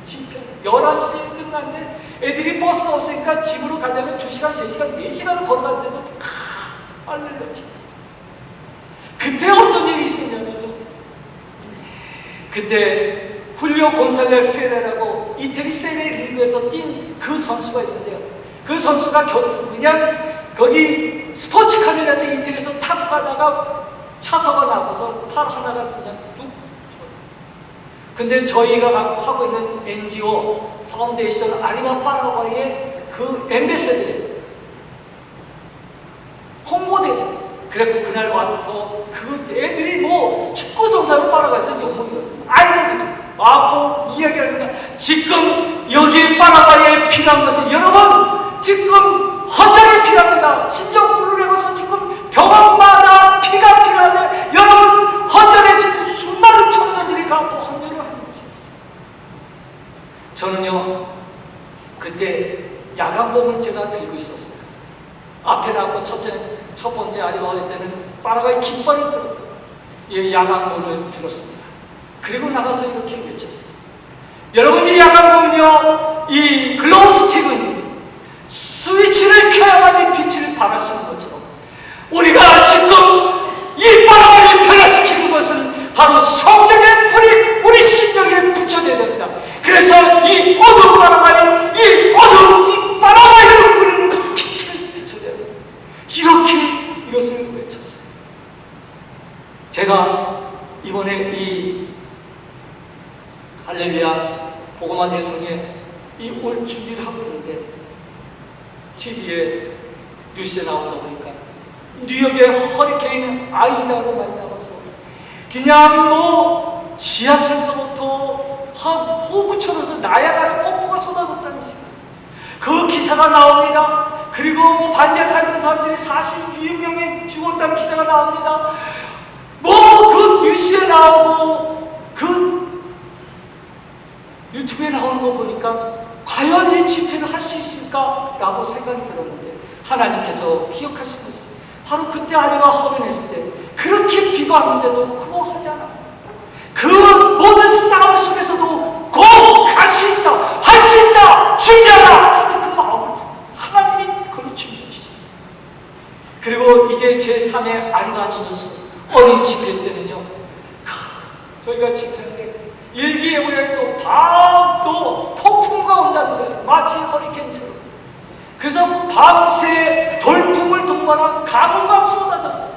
[SPEAKER 1] 집회 11시에 끝났는데 애들이 버스가 없으니까 집으로 가려면 2시간, 3시간, 4시간을 걸어갔는데도 빨래를 넣지. 그때 어떤 일이 있었냐면요, 그때 훌리오 곤살레 페레라고 이태리 세레 리그에서 뛴 그 선수가 있는데요, 그 선수가 그냥 거기 스포츠 카메라한테 이태리에서 타고 가다가 차서가 나고서 팔 하나가 그냥 뚝 죽었다. 근데 저희가 하고 있는 NGO 파운데이션 아리마 파라과이의 그 엠베서더예요. 홍보대사. 그래서 그날 와서 그 애들이 뭐 축구 선수로 파라과이에서 영웅이거든요. 아이들이죠. 와고 이야기합니다. 지금 여기 파라과이에 필요한 것은, 여러분, 지금 헌혈이 필요합니다. 신종플루라고서 지금 병원마다 피가 필요한데, 여러분, 헌혈해주는 수많은 청년들이 가고 헌혈을 하는 것이 있어요. 저는요, 그때 야간봉을 제가 들고 있었어요. 앞에 나왔고 첫 번째 아리바올 때는 파라과이 깃발을 들었다. 이 야간봉을 들었습니다. 그리고 나가서 이렇게 외쳤어요. 여러분, 이 야간봉은요, 이 글로우 스틱은 스위치를 켜야만 이 빛을 발할 수 있는 것처럼, 우리가 지금 이 파라과이를 변화시키는 것은 바로 성령의 불이 우리 심령에 붙여져야 됩니다. 그래서 이 어두운 파라과이, 이 어두운 이 파라과이를 우리는 빛을 비춰야 됩니다. 이렇게 이것을 외쳤어요. 제가 이번에 이 할렐루야 복음화 대성에 이 올 준비를 하고 있는데, TV에 뉴스에 나오다 보니까 뉴욕의 허리케인 아이다로 많이 나와서 그냥 뭐 지하철서부터 호구처럼서 나야가라 폭포가 쏟아졌다는 식으로 그 기사가 나옵니다. 그리고 뭐 반지에 살던 사람들이 42명이 죽었다는 기사가 나옵니다. 뭐 그 뉴스에 나오고 그 유튜브에 나오는 거 보니까 과연 이 집회를 할 수 있을까? 라고 생각이 들었는데, 하나님께서 기억하신 것은 바로 그때 아리가 허면했을 때 그렇게 비가 왔는데도 그거 하지 않아. 그 모든 싸움 속에서도 꼭 갈 수 있다, 할 수 있다, 준비하라 하는 그 마음을 하나님이 그걸 준비해 주셨어요. 그리고 이제 제3의 아리가 아니면서 어린 집회 때는요, 저희가 집회인데 일기예보에 또 밤도 폭풍과 온다는 거예요. 마치 허리케인처럼. 그래서 밤새 돌풍을 동반한 가뭄과 쏟아졌어요.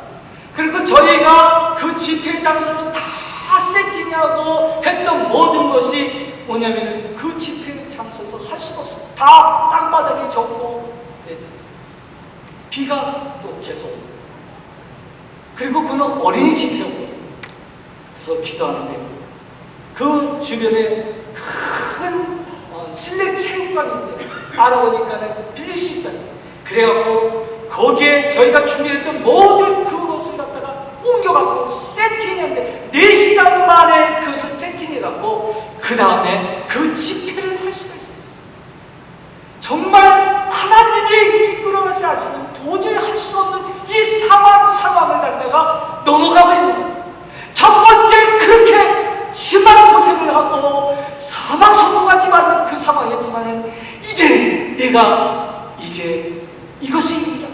[SPEAKER 1] 그리고 저희가 그 집회 장소를 다 세팅하고 했던 모든 것이 뭐냐면 그 집회 장소에서 할 수가 없어요. 다 땅바닥에 젖고 비가 또 계속 오고, 그리고 그는 어린이 집회였거든요. 그래서 기도하는데 그 주변에 큰 실내 체육관인데 알아보니까는 빌릴 수 있다. 그래갖고 거기에 저희가 준비했던 모든 그것을 갖다가 옮겨갖고 세팅했는데 4시간 만에 그것을 세팅해갖고 그 다음에 그 집회를 할 수가 있었어요. 정말 하나님이 이끌어가지 않으면 도저히 할 수 없는 이 상황을 갖다가 넘어가고 있는 거예요. 첫 번째 그렇게 심한 고생을 하고 사망 선고하지 않는 그 상황이었지만은 이제 이것입니다.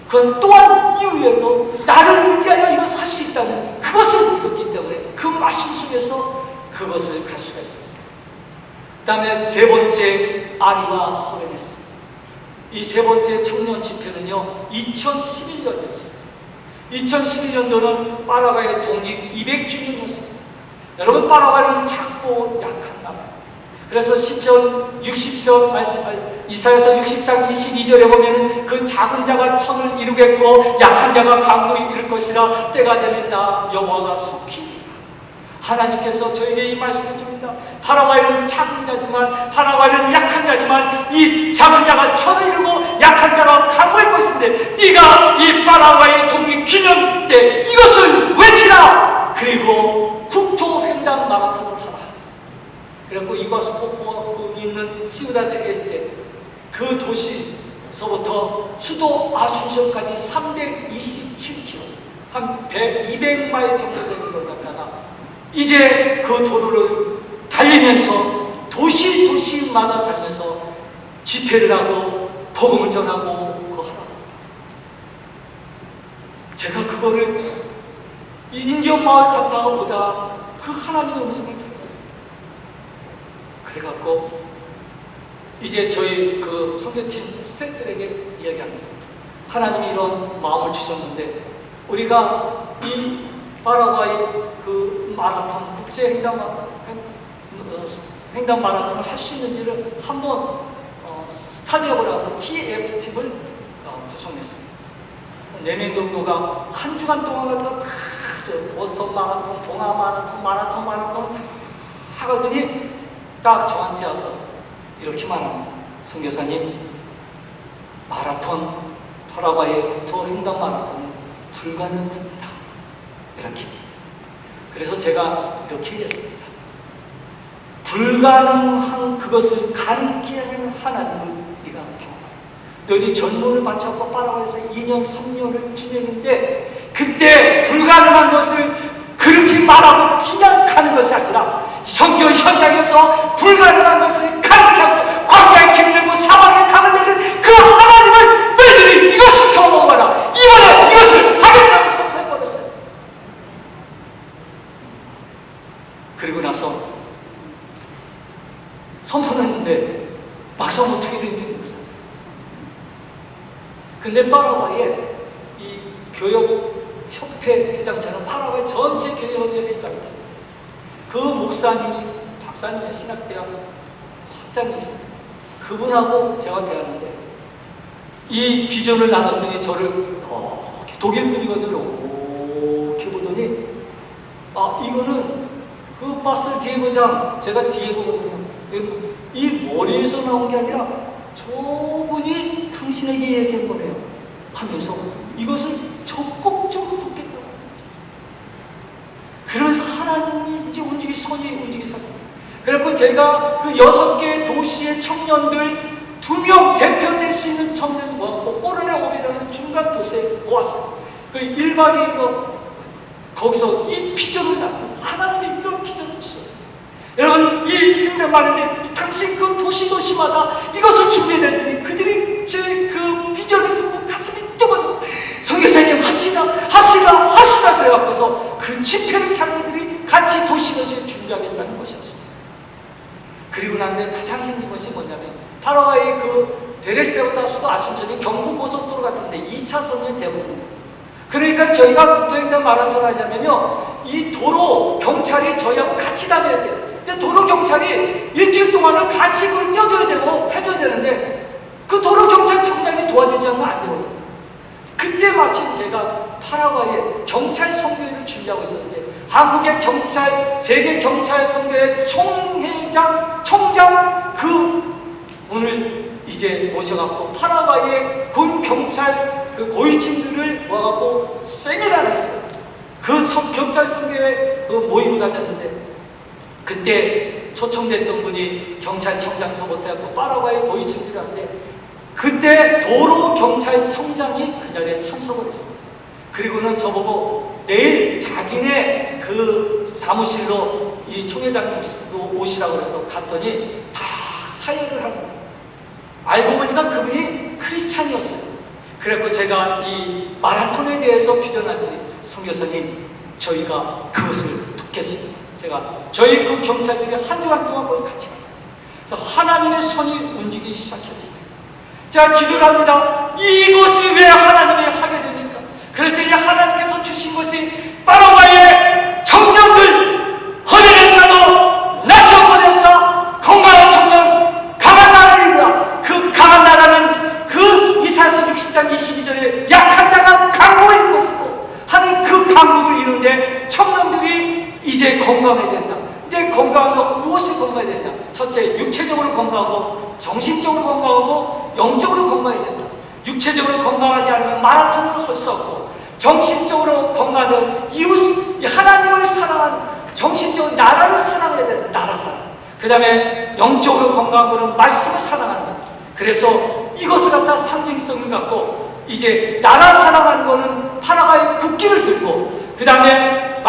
[SPEAKER 1] 그건 또한 이후에도 나를 의지하여 이것을 할 수 있다는 그것을 믿었기 때문에 그 말씀 속에서 그것을 갈 수가 있었어요. 그 다음에 세 번째 아리와 호레네스. 이 세 번째 청년 집회는요 2011년이었어요. 2011년도는 파라과이 독립 200주년이었습니다. 여러분, 파라과이는 작고 약한 나라. 그래서 시편 60편 말씀, 이사야서 60장 22절에 보면은 그 작은 자가 천을 이루겠고 약한 자가 강국을 이룰 것이라 때가 되면 나 여호와가 속히. 하나님께서 저에게 이 말씀을 줍니다. 파라과이는 작은 자지만, 파라과이는 약한 자지만 이 작은 자가 천을 이루고 약한 자가 강국일 것인데 네가 이 파라과이 독립 기념 때 이것을 외치라. 그리고 국토횡단 마라톤을 하라. 그리고 이과수 폭포가 있는 시우다드 에스테 그 도시서부터 수도 아순션까지 327km, 한 200마일 정도 되는 걸 갖다가 이제 그 도로를 달리면서 도시마다 달려서 집회를 하고 복음을 전하고 그거 하라. 제가 그거를 이 인디언 마을 갔다가 오다 그 하나님의 음성을 들었어요. 그래갖고 이제 저희 그 선교팀 스태프들에게 이야기합니다. 하나님이 이런 마음을 주셨는데 우리가 이 파라과이 그 마라톤 국제 횡단 마라톤을 할 수 있는지를 한번 스타디업을 가서 TF팀을 구성했습니다. 4명 정도가 한 주간 동안 갖다 다 보스턴 마라톤, 동아 마라톤 다 하거든요. 딱 저한테 와서 이렇게 말합니다. 선교사님, 마라톤, 파라과이의 국토 횡단 마라톤은 불가능합니다. 이렇게 얘기했어요. 그래서 제가 이렇게 얘기했습니다. 불가능한 그것을 가능케 하는 하나님을 네가 경험해. 너희 전문을 바쳐서 파라과이에서 2년, 3년을 지내는데 그때 불가능한 것을 그렇게 말하고 그냥 가는 것이 아니라 선교 현장에서 불가능한 것을 가르치고 광야에 길내고 사막에 강을 내는 그 하나님을 너희들이 이것을 경험하라. 이번에 이것을 하겠다고 선포해버렸어요. 그리고 나서 선포했는데 막상 어떻게 되는지 모르잖아요. 근데 파라과이에 이 교역협회 회장처럼 파라과이 전체 교역협회 회장이 있어요. 그 목사님이 박사님의 신학대학 학장이 있어요. 그분하고 제가 대하는데 이 비전을 나눴더니 저를 독일 분이거든요. 이렇게 보더니 이거는 그 파스터 디에고장, 제가 디에고거든요. 이 머리에서 나온 게 아니라 저분이 당신에게 얘기한 거래요 하면서 이것을 적극적으로 돕겠다고 하셨어요. 그래서 하나님이 이제 움직이기 시작합니다. 그래서 제가 그 6개 도시의 청년들 2명 대표될 수 있는 청년 모았고 꼬르네오비라는 중간 도시에 모았어요. 그 1박 2일로 거기서 이 비전을 나누면서 하나님의 이런 비전을 주셨어요. 여러분, 이 힘든 말인데 당신 그 도시마다 이것을 준비했더니 그들이 제 그 비전을 듣고 가슴이 뜨거워져. 선교사님 합시다 그래갖고서 그 집회를 자기들이 같이 도시도시에 준비하겠다는 것이었습니다. 그리고 난데 가장 힘든 것이 뭐냐면 파라과이 그 데레스데부터 수도 아순천이 경부고속도로 같은데 2차선이 대부분이에요. 그러니까 저희가 국토횡단 마라톤 하려면요 이 도로 경찰이 저희하고 같이 다녀야 돼요. 근데 도로 경찰이 일주일 동안은 같이 그걸 떼줘야 되고 해줘야 되는데 그 도로 경찰청장이 도와주지 않으면 안 되거든요. 그때 마침 제가 파라과이에 경찰 선교회를 준비하고 있었는데 한국의 경찰, 세계 경찰 선교회 총장 오늘 이제 모셔갖고 파라과이의 군 경찰 그 고위층들을 모아갖고 세미나를 했어요. 경찰 선교회 그 모임을 가졌는데 그때 초청됐던 분이 경찰청장서부터 해갖고 파라과이 고위층들한테 그때 도로 경찰청장이 그 자리에 참석을 했습니다. 그리고는 저보고 내일 자기네 그 사무실로 이 총회장님도 오시라고 해서 갔더니 다 사회를 하는 거예요. 알고 보니까 그분이 크리스찬이었어요. 그래서 제가 이 마라톤에 대해서 비전했더니 선교사님 저희가 그것을 돕겠습니다. 제가 저희 그 경찰들이 한 주간 동안 거기서 같이 갔어요. 그래서 하나님의 손이 움직이기 시작했어요. 제가 기도를 합니다. 이것이 왜 하나님이 하게 됩니까? 그랬더니 하나님께서 주신 것이 파라과이의 청년들 허리를 싸고 나셔보내서 건강한 청년 강한 나라입니다. 그 강한 나라는 그 이사야서 60장 22절에 약한 자가 강국을 것이고 하는 그 강국을 이루는데 청년들이 이제 건강해야 된다. 근데 건강하면 무엇이 건강해야 되냐? 첫째, 육체적으로 건강하고 정신적으로 건강하고 영적으로 건강해야 된다. 육체적으로 건강하지 않으면 마라톤을 할 수 없고 정신적으로 건강하는 이웃, 하나님을 사랑하는 정신적으로 나라를 사랑해야 된다. 나라 사랑. 그 다음에 영적으로 건강한 것은 말씀을 사랑하는 것. 그래서 이것을 갖다 상징성을 갖고 이제 나라 사랑하는 것은 파라과이 국기를 들고 그 다음에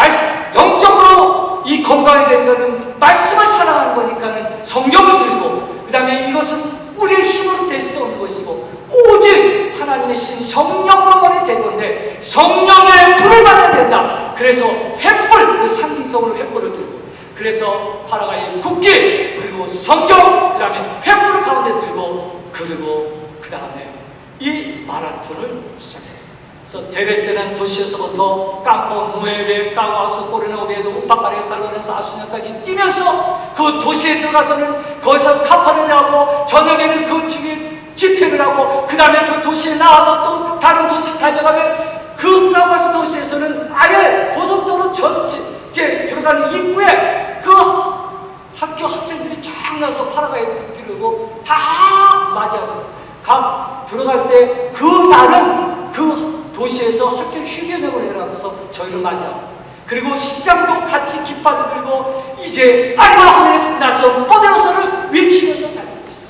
[SPEAKER 1] 영적으로 이 건강이 된 것은 말씀을 사랑하는 거니까는 성경을 들고 그 다음에 이것은 우리의 힘으로 될 수 없는 것이고 오직 하나님의 신 성령으로만이 될 건데 성령의 불을 받아야 된다. 그래서 횃불, 그 상징성으로 횃불을 들고 그래서 파라과이 국기 그리고 성경 그 다음에 횃불을 가운데 들고 그리고 그 다음에 이 마라톤을 시작했어요. 그래서 대회 때는 도시에서부터 깜뽕, 무에베, 까와스, 코르나, 오베도, 우파카레, 살로네서 아수냐까지 뛰면서 그 도시에 들어가서는 거기서 카파를 하고 저녁에는 그 집회를 하고 그 다음에 그 도시에 나와서 또 다른 도시에 달려가면 그 까와스 도시에서는 아예 고속도로 전체 들어가는 입구에 그 학교 학생들이 쫙 나서 파라과이 국기를 들고 다 맞이했어요. 들어갈 때 그 날은 그 도시에서 학교 휴교령을 내려가서 저희를 맞이하고 그리고 시장도 같이 깃발을 들고 이제 아리바 하늘에서 나서 포데로서를 외치면서 달리고 있어요.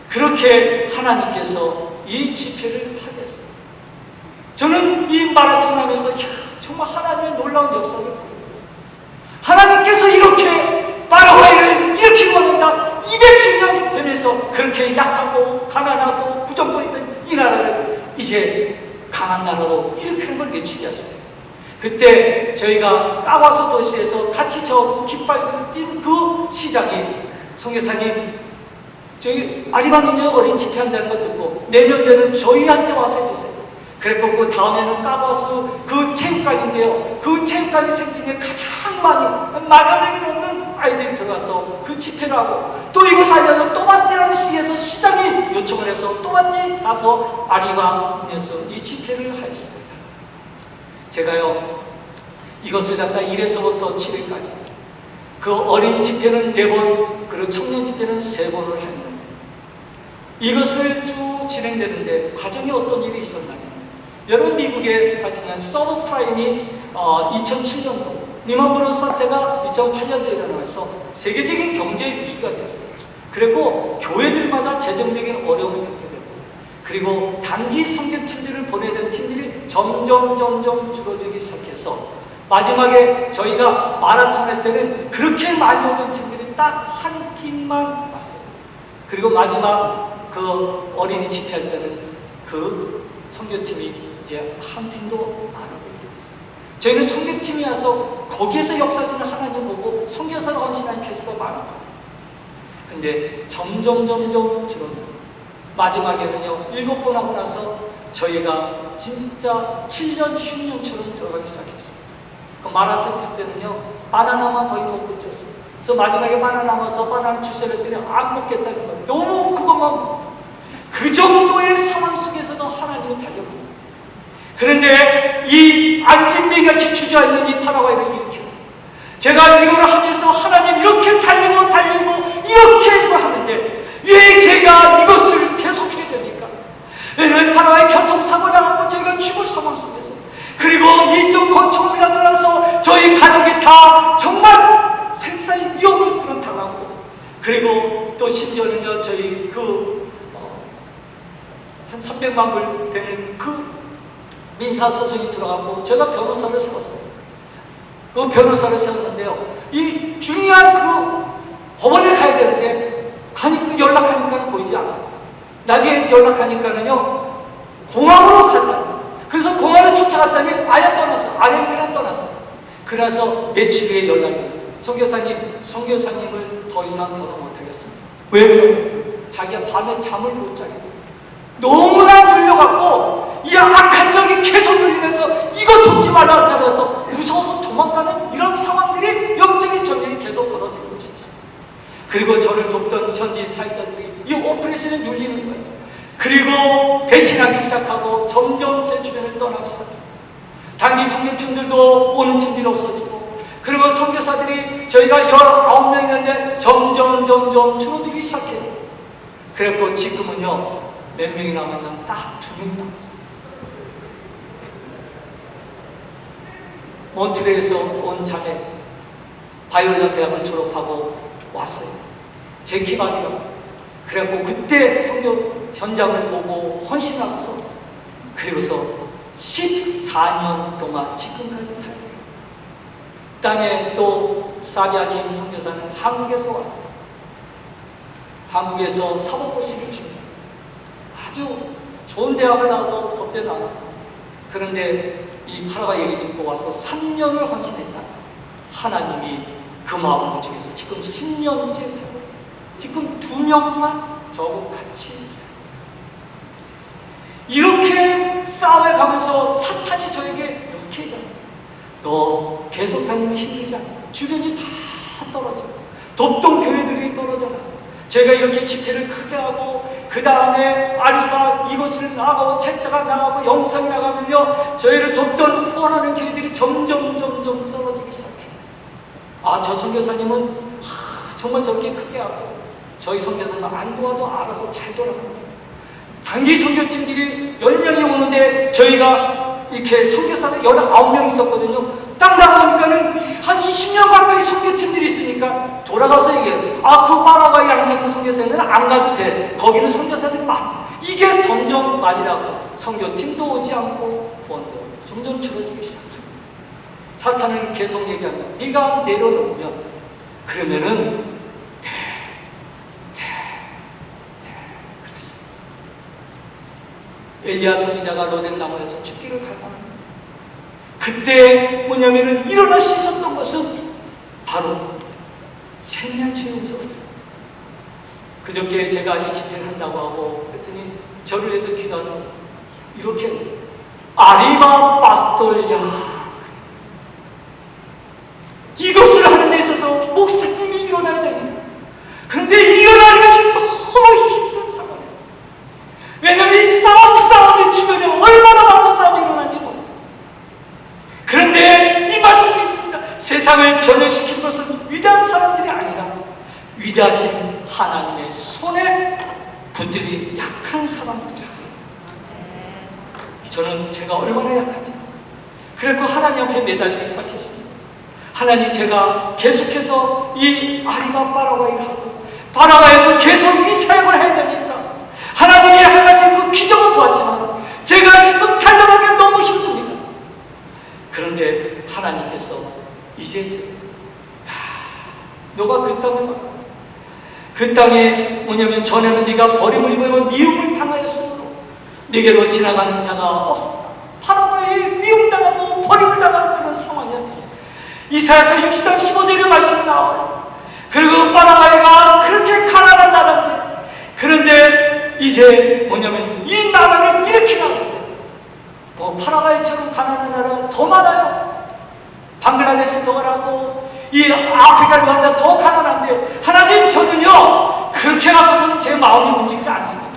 [SPEAKER 1] 그렇게 하나님께서 이 집회를 하게 했어요. 저는 이 마라톤 하면서 정말 하나님의 놀라운 역사를 보게 됐어요. 하나님께서 이렇게 파라과이를 이렇게 원한다. 200주년 되면서 그렇게 약하고 가난하고 부정부했던 이 나라를 이제 강한 나라로 일으키는 걸 외치게 했어요. 그때 저희가 까와스 도시에서 같이 저 깃발 들고 뛴 그 시장이 선교사님 저희 아리바니녀 어린 집회한다는 거 듣고 내년에는 저희한테 와서 해주세요. 그랬고 그 다음에는 까와스 그 체육관인데요. 그 체육관이 생긴 게 가장 많이 한 10,000 명이 넘는 아이들이 들어가서 그 집회를 하고 또 이곳 알려서 또바떼라는 시에서 시장이 요청을 해서 또바떼 가서 아리바니에서 이 집회를 하였습니다. 제가요 이것을 갖다 1회서부터 7회까지 그 어린이 집회는 4번 그리고 청년 집회는 3번을 했는데 이것을 쭉 진행되는데 과정에 어떤 일이 있었나요? 여러분 미국에 사실은 서브프라임이 2007년도 리먼 브러스 사태가 2008년도에 일어나면서 세계적인 경제 위기가 되었어요. 그리고 교회들마다 재정적인 어려움을 겪게 되고 그리고 단기 성경팀들을 보내던 팀들이 점점 줄어들기 시작해서 마지막에 저희가 마라톤 할 때는 그렇게 많이 오던 팀들이 딱 한 팀만 왔어요. 그리고 마지막 그 어린이 집회할 때는 그 선교팀이 이제 한 팀도 안 오게 되었어요. 저희는 선교팀이 와서 거기에서 역사하시는 하나님 보고 선교사로 헌신하는 케이스가 많았거든요. 근데 점점 줄어들고 마지막에는요 7번 하고 나서 저희가 진짜 7년 10년처럼 들어가기 시작했습니다. 그 마라톤 뛸 때는요 바나나만 거의 못 줬어요. 그래서 마지막에 바나나 남아서 바나나 주세요 했더니 안 먹겠다는 거예요. 너무 그것만 그 정도의 상황 속에서도 하나님이 달려옵니다. 그런데 이 안진뱅이같이 주저앉는 이 파라과이를 일으키고, 제가 이거를 하면서 하나님 이렇게 달리고 이렇게 하는데 왜 제가 이것을 계속해야 됩니까? 왜냐면 파라과이 교통사고 나갖고 저희가 죽을 상황 속에서, 그리고 인종 건축물이 나서 저희 가족이 다 정말 생사의 위험을 그런 당하고, 그리고 또 심지어는요 저희 한 300만 불 되는 민사소송이 들어갔고 제가 변호사를 세웠어요. 그 변호사를 세웠는데요, 이 중요한 법원에 가야 되는데 연락하니까 보이지 않아요. 나중에 연락하니까는요 공항으로 갔다. 그래서 공항을 쫓아갔더니 아예 떠났어요. 아르헨티나 떠났어요. 그래서 며칠 후에 연락이 와요. 선교사님을 더 이상 결혼 못하겠습니다. 왜 그러냐? 자기가 밤에 잠을 못 자겠다. 너무나 눌려갖고 이 악한 영이 계속 눌리면서 이거 돕지 말라 그래서 무서워서 도망가는 이런 상황들이, 영적인 전쟁이 계속 벌어지고 있었습니다. 그리고 저를 돕던 현지 사역자들이 이 오프레션에 눌리는 거예요. 그리고 배신하기 시작하고 점점 제 주변을 떠나기 시작합니다. 단기 선교팀들도 오는 팀들이 없어지고, 그리고 선교사들이 저희가 19명 있는데 점점 줄어들기 시작해요. 그래서 지금은요 몇 명이 남았냐면 딱 2명이 남았어요. 몬트레에서 온 자매, 바이올라 대학을 졸업하고 왔어요. 제 기반이라고. 그래갖고 그때 선교 현장을 보고 헌신하면서, 그리고서 14년 동안 지금까지 살고 있어요. 그 다음에 또 사비아 김 선교사는 한국에서 왔어요. 한국에서 사법고시를 줍니다. 아주 좋은 대학을 나오고 법대 나왔다. 그런데 이 파라과이 얘기 듣고 와서 3년을 헌신했다. 하나님이 그 마음을 움직여서 지금 10년째 살고 있어요. 지금 2명만 저하고 같이 살고 있어요. 이렇게 싸움에 가면서 사탄이 저에게 이렇게 얘기합니다. 너 계속 다니면 힘들지 않아? 주변이 다 떨어져. 돕던 교회들이 떨어져라. 제가 이렇게 집회를 크게 하고 그 다음에 아리바 이것을 나가고 책자가 나가고 영상이 나가면요 저희를 돕던 후원하는 교회들이 점점 떨어지기 시작해요. 저 선교사님은 정말 저렇게 크게 하고 저희 선교사는 안 도와도 알아서 잘 돌아갑니다. 단기 선교팀들이 10명이 오는데 저희가 이렇게 선교사는 19명 있었거든요. 딱 나가보니까는 한 20명 가까이 선교팀들이 있으니까 돌아가서 얘기해요. 그 파라과이 양산 선교사는 안 가도 돼. 거기는 선교사들이 많아. 이게 점점 많이 나고 선교팀도 오지 않고 후원도 점점 줄어들기 시작해요. 사탄은 계속 얘기합니다. 네가 내려놓으면 그러면은 그랬습니다. 엘리야 선지자가 로덴 나무에서 죽기를 갈망합니다. 그때 뭐냐면은 일어날 수 있었던 것은 바로 생명체의 음성을 들었다. 그저께 제가 이 집회를 한다고 하고 했더니 저를 위해서 기도하는 겁니다. 이렇게 아리바 파스톨야, 이것을 하는 데 있어서 목사님이 일어나야 됩니다. 그런데 일어나는 것이 너무 힘든 상황이었어요. 왜냐하면 이 싸움이 주변에 얼마나 많은 싸움이 일어나는지 몰라요. 그런데 이 말씀이 있습니다. 세상을 변화시킨 것은 위대한 사람들이 아니라 위대하신 하나님의 손에 붙들린 약한 사람들이라. 저는 제가 얼마나 약한지 그래서 하나님 앞에 매달리기 시작했습니다. 하나님, 제가 계속해서 이 아리바 파라과이를 하고 파라과이에서 계속 이 사역을 해야 됩니까? 하나님이 하나씩 그 기적을 보았지만 제가 지금 달려가기 너무 힘듭니다. 그런데 하나님께서 이제 너가 그 땅을 봐. 그 땅에 뭐냐면 전에는 네가 버림을 입으면 미움을 당하였으므로 네게로 지나가는 자가 없었다. 파라과이에 미움당하고 버림을 당한 그런 상황이었다. 이사야서 60장 15절의 말씀이 나와요. 그리고 파라과이가 그렇게 가난한 나라인데, 그런데 이제 뭐냐면 이 나라는 이렇게 나는데 파라과이처럼 가난한 나라는 더 많아요. 방글라데시 더 가난하고 이 아프리카 루안다 더 가난한데 하나님, 저는요 그렇게 갖고서는 제 마음이 움직이지 않습니다.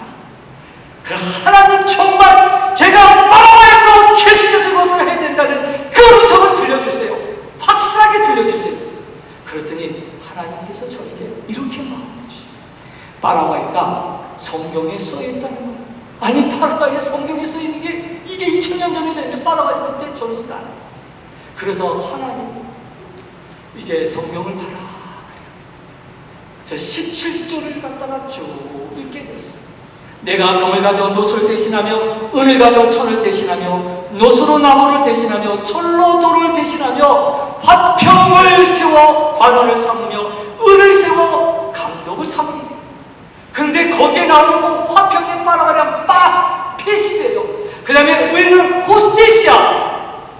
[SPEAKER 1] 하나님, 정말 제가 파라과이에서 너는 계속해서 그것을 해야 된다는 그 음성을 들려주세요. 확실하게 들려주세요. 그랬더니 하나님께서 저에게 이렇게 마음을 주셨어요. 파라과이가 성경에 써있다는 거예요. 아니, 파라과이에 성경에 써있는 게 이게 2000년 전에 됐는데 파라과이 그때 전설도 안 해요. 그래서 하나님 이제 성경을 봐라 그래요. 저 17절을 갖다가 쭉 읽게 됐어요. 내가 금을 가져 노수를 대신하며 은을 가져 천을 대신하며 노수로 나무를 대신하며 철로 돌을 대신하며 화평을 세워 관원을 삼으며 은을 세워 감독을 삼으니. 그런데 거기에 나오는 그 화평의 파라가량 피스예요. 그 다음에 은은 호스티시아,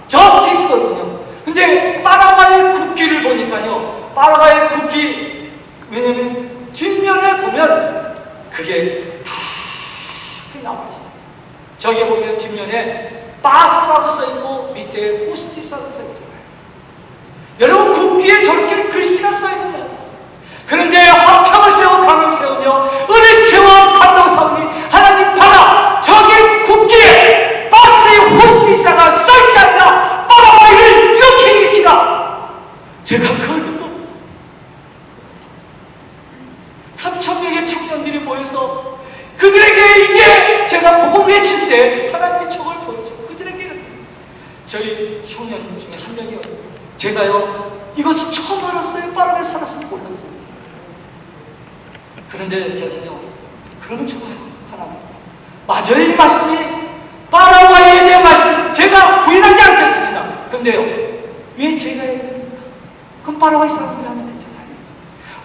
[SPEAKER 1] 저스티스거든요. 근데 파라가의 국기를 보니까요, 파라가의 국기, 왜냐면 뒷면에 보면 그게 다 나와 있어요. 저기에 보면 뒷면에 바스라고 써있고 밑에 호스티스라고 써있잖아요. 여러분, 국기에 저렇게 글씨가 써있네요. 그런데 화평을 세워 강을 세우며 은을 세워 감독을 삼으니 하나님 봐라, 저기 국기에 바스의 호스티스가 써있지 않나? 파라과이를 이렇게 일으키라. 제가 그걸 듣고 3,000명의 청년들이 모여서 그들에게 이제 제가 복음 외칠 때 하나님의 적을 보여줘. 그들에게 저희 청년 중에 한 명이거든요. 제가요 이것을 처음 알았어요. 파라과이에 살았으면 몰랐어요. 그런데 제가요, 그러면 좋아요. 하나님, 맞아요, 이 말씀이 파라과이에 대한 말씀 제가 부인하지 않겠습니다. 근데요, 왜 제가 해야 됩니까? 그럼 파라과이 사람들이 하면 되잖아요.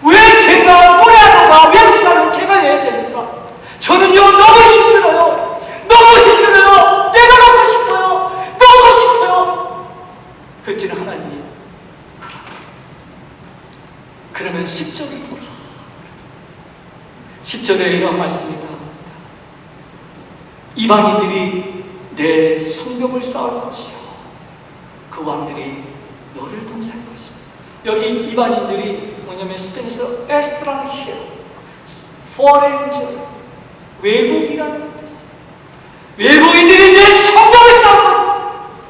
[SPEAKER 1] 왜 제가 코리아노가 외국 사람은 제가 해야 됩니까? 저는요 너무 힘들어요. 너무 힘들어요. 내가 먹고 싶어요. 먹고 싶어요. 그랬더니 하나님이 그러면 10절을 보라. 10절에 이런 말씀이 나옵니다. 이방인들이 내 성벽을 쌓을 것이요 그 왕들이 너를 봉사할 것입니다. 여기 이방인들이 뭐냐면 스페인에서 에스트랑히어, 포렌저, 외국이라는 뜻이에요. 외국인들이 내 성벽을 쌓을 것입니다.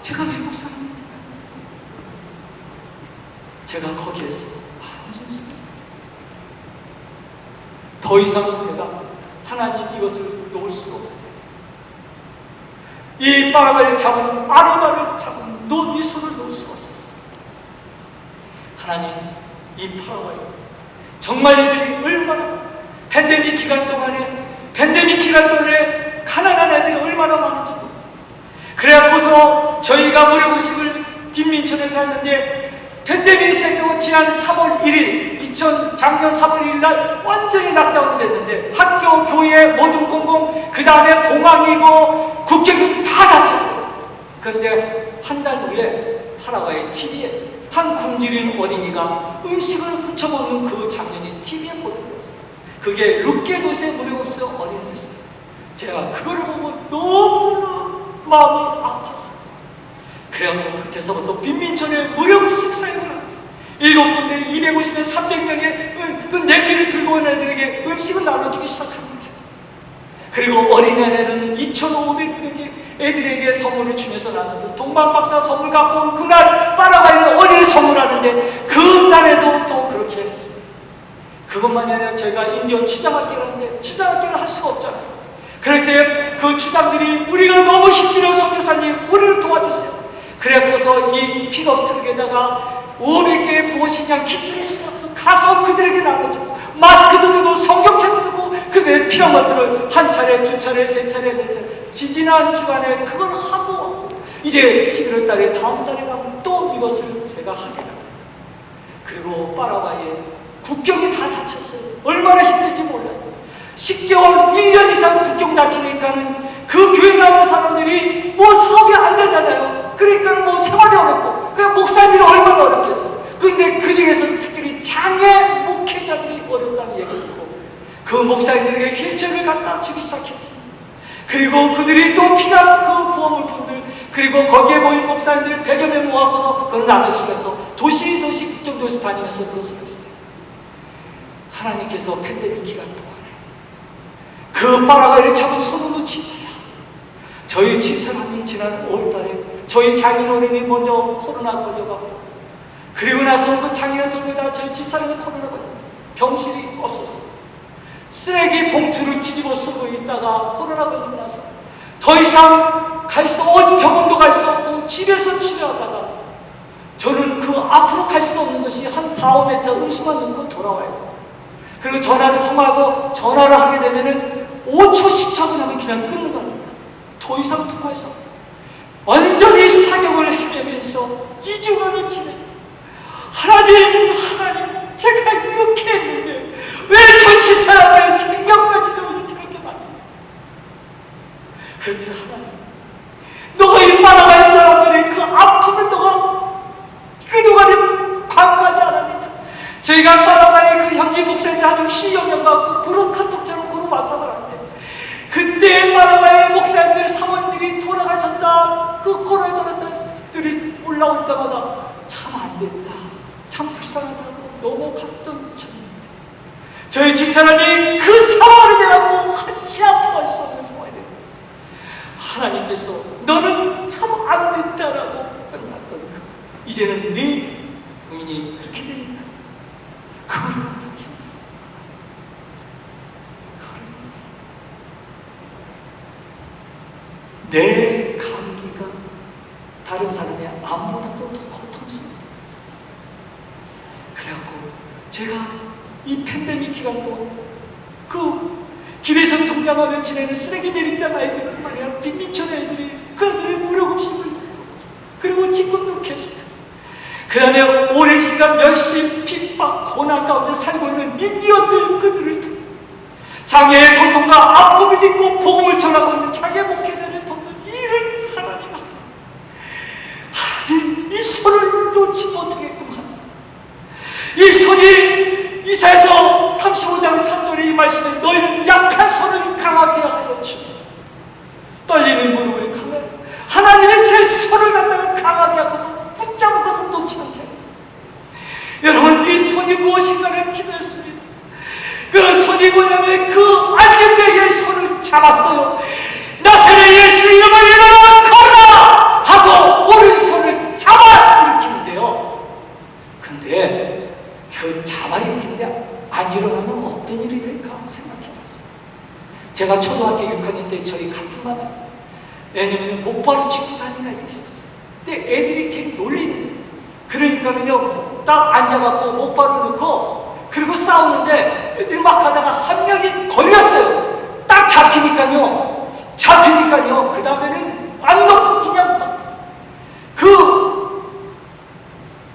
[SPEAKER 1] 제가 외국 사람이잖아요. 제가 거기에서 완전 순종했어요. 더 이상 제가 하나님 이것을 놓을 수가 없대요. 이 파라과이를 잡은 아르바를 잡은 이 손을 놓을 수가 없었어요. 하나님, 이 파라과이 정말 이들이 얼마나 팬데믹 기간 동안에 가난한 애들이 얼마나 많은지. 그래갖고서 저희가 무료급식을 빈민촌에서 했는데 팬데믹이 시작되고 지난 3월 1일 작년 3월 1일 날 완전히 락다운이 됐는데 학교, 교회, 모든 공공, 그 다음에 공항이고 국제국 다 닫혔어요. 그런데 한 달 후에 파라과이 TV에 한 굶주린 어린이가 음식을 훔쳐먹는 그 장면이 TV에 보도되었어요. 그게 룩게 도시의 무료급식 어린이였어요. 제가 그거를 보고 너무나 마음이 아팠어요. 그래갖고 그때서부터 빈민촌에 무료급식 사역을 했어요. 7군데 250명, 300명의 그 냄비를 들고 온 애들에게 음식을 나눠주기 시작합니다. 그리고 어린애는 2,500명의 애들에게 선물을 주면서 나눠줘. 동방박사 선물 갖고 온 그날 파라과이는 어린이 선물하는데 그날에도 또 그렇게 했습니다. 그것만이 아니라 저희가 인디언 추장학교를 하는데 추장학교를 할 수가 없잖아요. 그럴 때 그 추장들이 우리가 너무 힘들어 선교사님 우리를 도와주세요. 그래서 이 픽업 트럭에다가 500개의 구호식량 키트를 가서 그들에게 나눠주고 마스크도 들고 성경책도 들고 그들의 필요한 것들을 한 차례, 두 차례, 세 차례, 네 차례 지지난 주간에 그걸 하고 이제 11월 달에 다음 달에 가면 또 이것을 제가 하게 됩니다. 그리고 파라과이에 국경이 다 닫혔어요. 얼마나 힘든지 몰라요. 10개월, 1년 이상 국경 닫히니까는 그 교회 나오는 사람들이 뭐 사업이 안 되잖아요. 그러니까 뭐 생활이 어렵고 그 목사님들이 얼마나 어렵겠어요. 근데 그 중에서 특별히 장애 목회자들이 어렵다는 얘기를 듣고 그 목사님들에게 휠체어를 갖다 주기 시작했습니다. 그리고 그들이 또 필요한 그 구호물품들 그리고 거기에 모인 목사님들 100여 명 모아서 그걸 나눠주면서 도시 국정도시 다니면서 그것을 했어요. 하나님께서 팬데믹 기간 동안에 그 파라과이를 잡은 손을 놓지 말라. 저희 집사람이 장인이 지난 5월달에 저희 장인어른이 먼저 코로나 걸려가고, 그리고 나서 그 장인을 돌보다 저희 집사람이 코로나 걸려 병실이 없었어요. 쓰레기 봉투를 뒤집어 쓰고 있다가 코로나 걸리고 나서 더 이상 어디 병원도 갈 수 없고 집에서 치료하다가 저는 그 앞으로 갈 수 없는 것이 한 4-5m 음식만 넣고 돌아와야 돼요. 그리고 전화를 통화하고 전화를 하게 되면은 5초, 10초 지나면 그냥 끊는 겁니다. 더 이상 통화할 수 없다. 완전히 사역을 헤매면서 2주간을 지내. 하나님, 제가 이렇게 했는데 왜 저 시사람의 생명까지도 이렇게 만드냐. 그런데 하나님, 너가 이 바라바의 사람들의 그 아픔을 너가 그동안에 관가하지 않았느냐. 저희가 바라바의 그 현지 목사님들 한 10여 명 갖고 그룹 카톡처럼 그룹 와서는 안 돼. 그때 바라바의 목사님들 사원들이 돌아가셨다, 그 코로나에 돌아갔던 들이 올라올 때마다 참 안 됐다, 참 불쌍하다고 넘어갔던 중입니다. 저희 집사람이 그 상황을 내갖고 한치 아파할 수 없는 상황이 됩니다. 하나님께서 너는 참 안 됐다라고 끝났던 그, 이제는 네 부인이 그렇게 되니까 그걸 어떻게 힘들어. 내 감기가 다른 사람의 암보다도 더 고통스럽다. 그래갖고 제가 이 팬데믹 기간 동안 그 길에서 동냥하며 지내는 쓰레기 내리장 아이들뿐만 아니라 빈민촌 아이들이 그 아이들의 무료급식을 먹고, 그리고 직권도 계속, 그 다음에 오랜 시간 멸시, 핍박, 고난 가운데 살고 있는 인디언들, 그들을 두고 장애의 고통과 아픔을 딛고 복음을 전하고 있는 장애 목회자를 돕는 일을 하나님 앞에, 하나님 이 손을 놓지 못하겠구만. 이 손이 이사야서 35장 3절의 이 말씀에 너희는 약한 손을 강하게 하여 주며 떨리는 무릎을 강하게, 하나님의 제 손을 갖다가 강하게 하고서 붙잡고서 놓지 않게. 여러분, 이 손이 무엇인가를 기도했습니다. 그 손이 뭐냐면 그 안진뱅이의 손을 잡았어요. 나사렛 예수 이름을 일어나 걸어라 하고 오른손을 잡아 일으키는데요. 근데 그 잡아 일으키는데 안 일어나면 어떤 일이 될까 생각해봤어요. 제가 초등학교 6학년 때 저희 같은 반에, 왜냐면 목발을 짚고 다니는 아이가 있었어요. 근데 애들이 걔 놀리는 거예요. 그러니까는요, 딱 앉아갖고 목발을 넣고 그리고 싸우는데 애들이 막 하다가 한 명이 걸렸어요. 딱 잡히니까요, 그 다음에는 안 넣고 그냥 막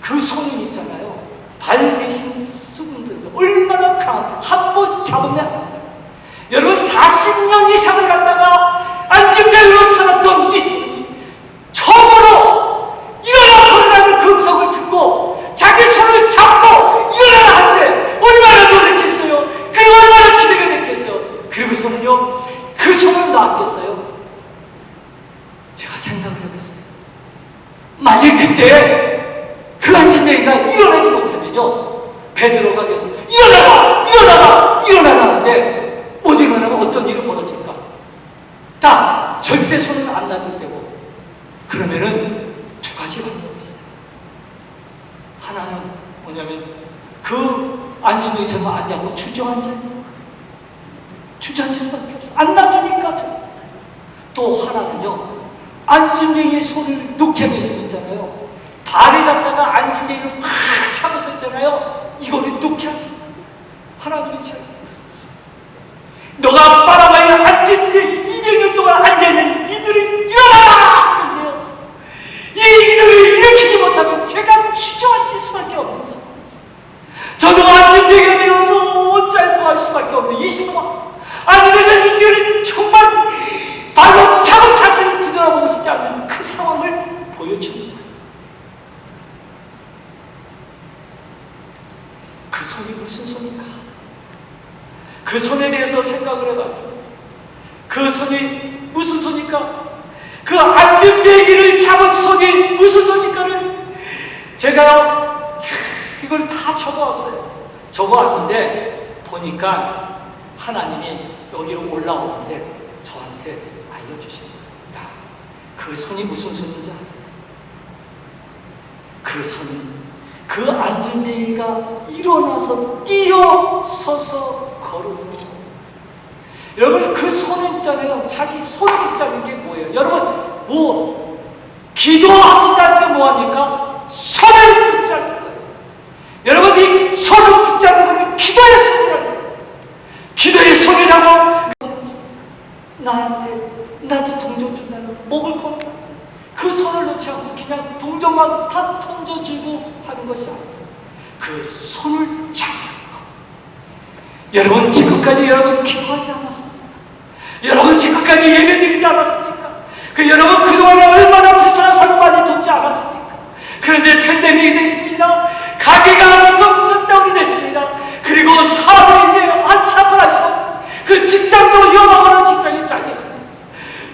[SPEAKER 1] 그 손은 있잖아요, 발 대신 수분들 얼마나 강한, 한 번 잡으면 안 돼요. 여러분, 40년 이상을 갖다가 안진뱅이로 살았던 이 손이 처음으로 일어나 걸으라는 금성을 듣고 자기 손을 잡고 일어나라 하는데 얼마나 놀랐겠어요. 그리고 얼마나 기대가 됐겠어요. 그리고서는요, 그 손을 놨겠어요. 제가 생각을 해봤어요. 만약 그때 그 안진뱅이가 일어나지 못하면요, 베드로가 계속 일어나라 하는데 못 일어나면 어떤 일이 벌어질까? 딱 절대 손은 안 놔줄 때고. 그러면은 두 가지 방법이 있어요. 하나는 뭐냐면 그 안진뱅이처럼 앉아고 주저앉아 있는 거예요. 주저앉을 수밖에 없어. 안 놔주니까. 또 하나는요, 안진뱅이의 손을 놓게 하고 있잖아요. 발을 갖다가 안진뱅이를 확 잡아서 있잖아요. 이거를 놓게 하는 거예요. 하나님이 참, 너가 바라봐야 안진뱅이 200년 동안 앉아있는 이들을 일어나라 하는데요, 이들을 일으키지 못하면 제가 주저앉을 수밖에 없는 상황이었어요. 저도 안진뱅이가 되어서 옷잘고 할 수밖에 없는 이 상황. 아니면 이들은 정말 바로 차고 다시는 뒤돌아보고 싶지 않는 그 상황을 보여주는 거예요. 그 손이 무슨 손인가? 그 손에 대해서 생각을 해봤습니다. 그 손이 무슨 손일까? 그 안진뱅이를 잡은 손이 무슨 손일까를 제가 이걸 다 적어왔어요. 적어왔는데 보니까 하나님이 여기로 올라오는데 저한테 알려주신 거예요. 야, 그 손이 무슨 손인지 아느냐? 그 손은 그 앉은 매가 일어나서 뛰어서서 걸으며, 여러분 그 손을 있잖아요. 자기 손을 붙잡는 게 뭐예요? 여러분 기도합시다 할 때 뭐합니까? 손을 붙잡는 거예요. 여러분 이 손을 붙잡는 것은 기도의 손이라는 거예요. 기도의 손이라고 나한테 나도 동전 준다는 먹을 건다. 그 손을 놓지 않고 그냥 동전만 다 던져주고 하는 것이 아니에요. 그 손을 잡는 것. 여러분 지금까지 여러분 기도하지 않았습니까? 여러분 지금까지 예배드리지 않았습니까? 여러분 그동안에 얼마나 불쌍한 사람 많이 돕지 않았습니까? 그런데 팬데믹이 됐습니다. 가게가 지금 셧다운이 됐습니다. 그리고 사업이 이제 한참을 할 수 없는, 그 직장도 위험하거나 직장이 잘렸습니다.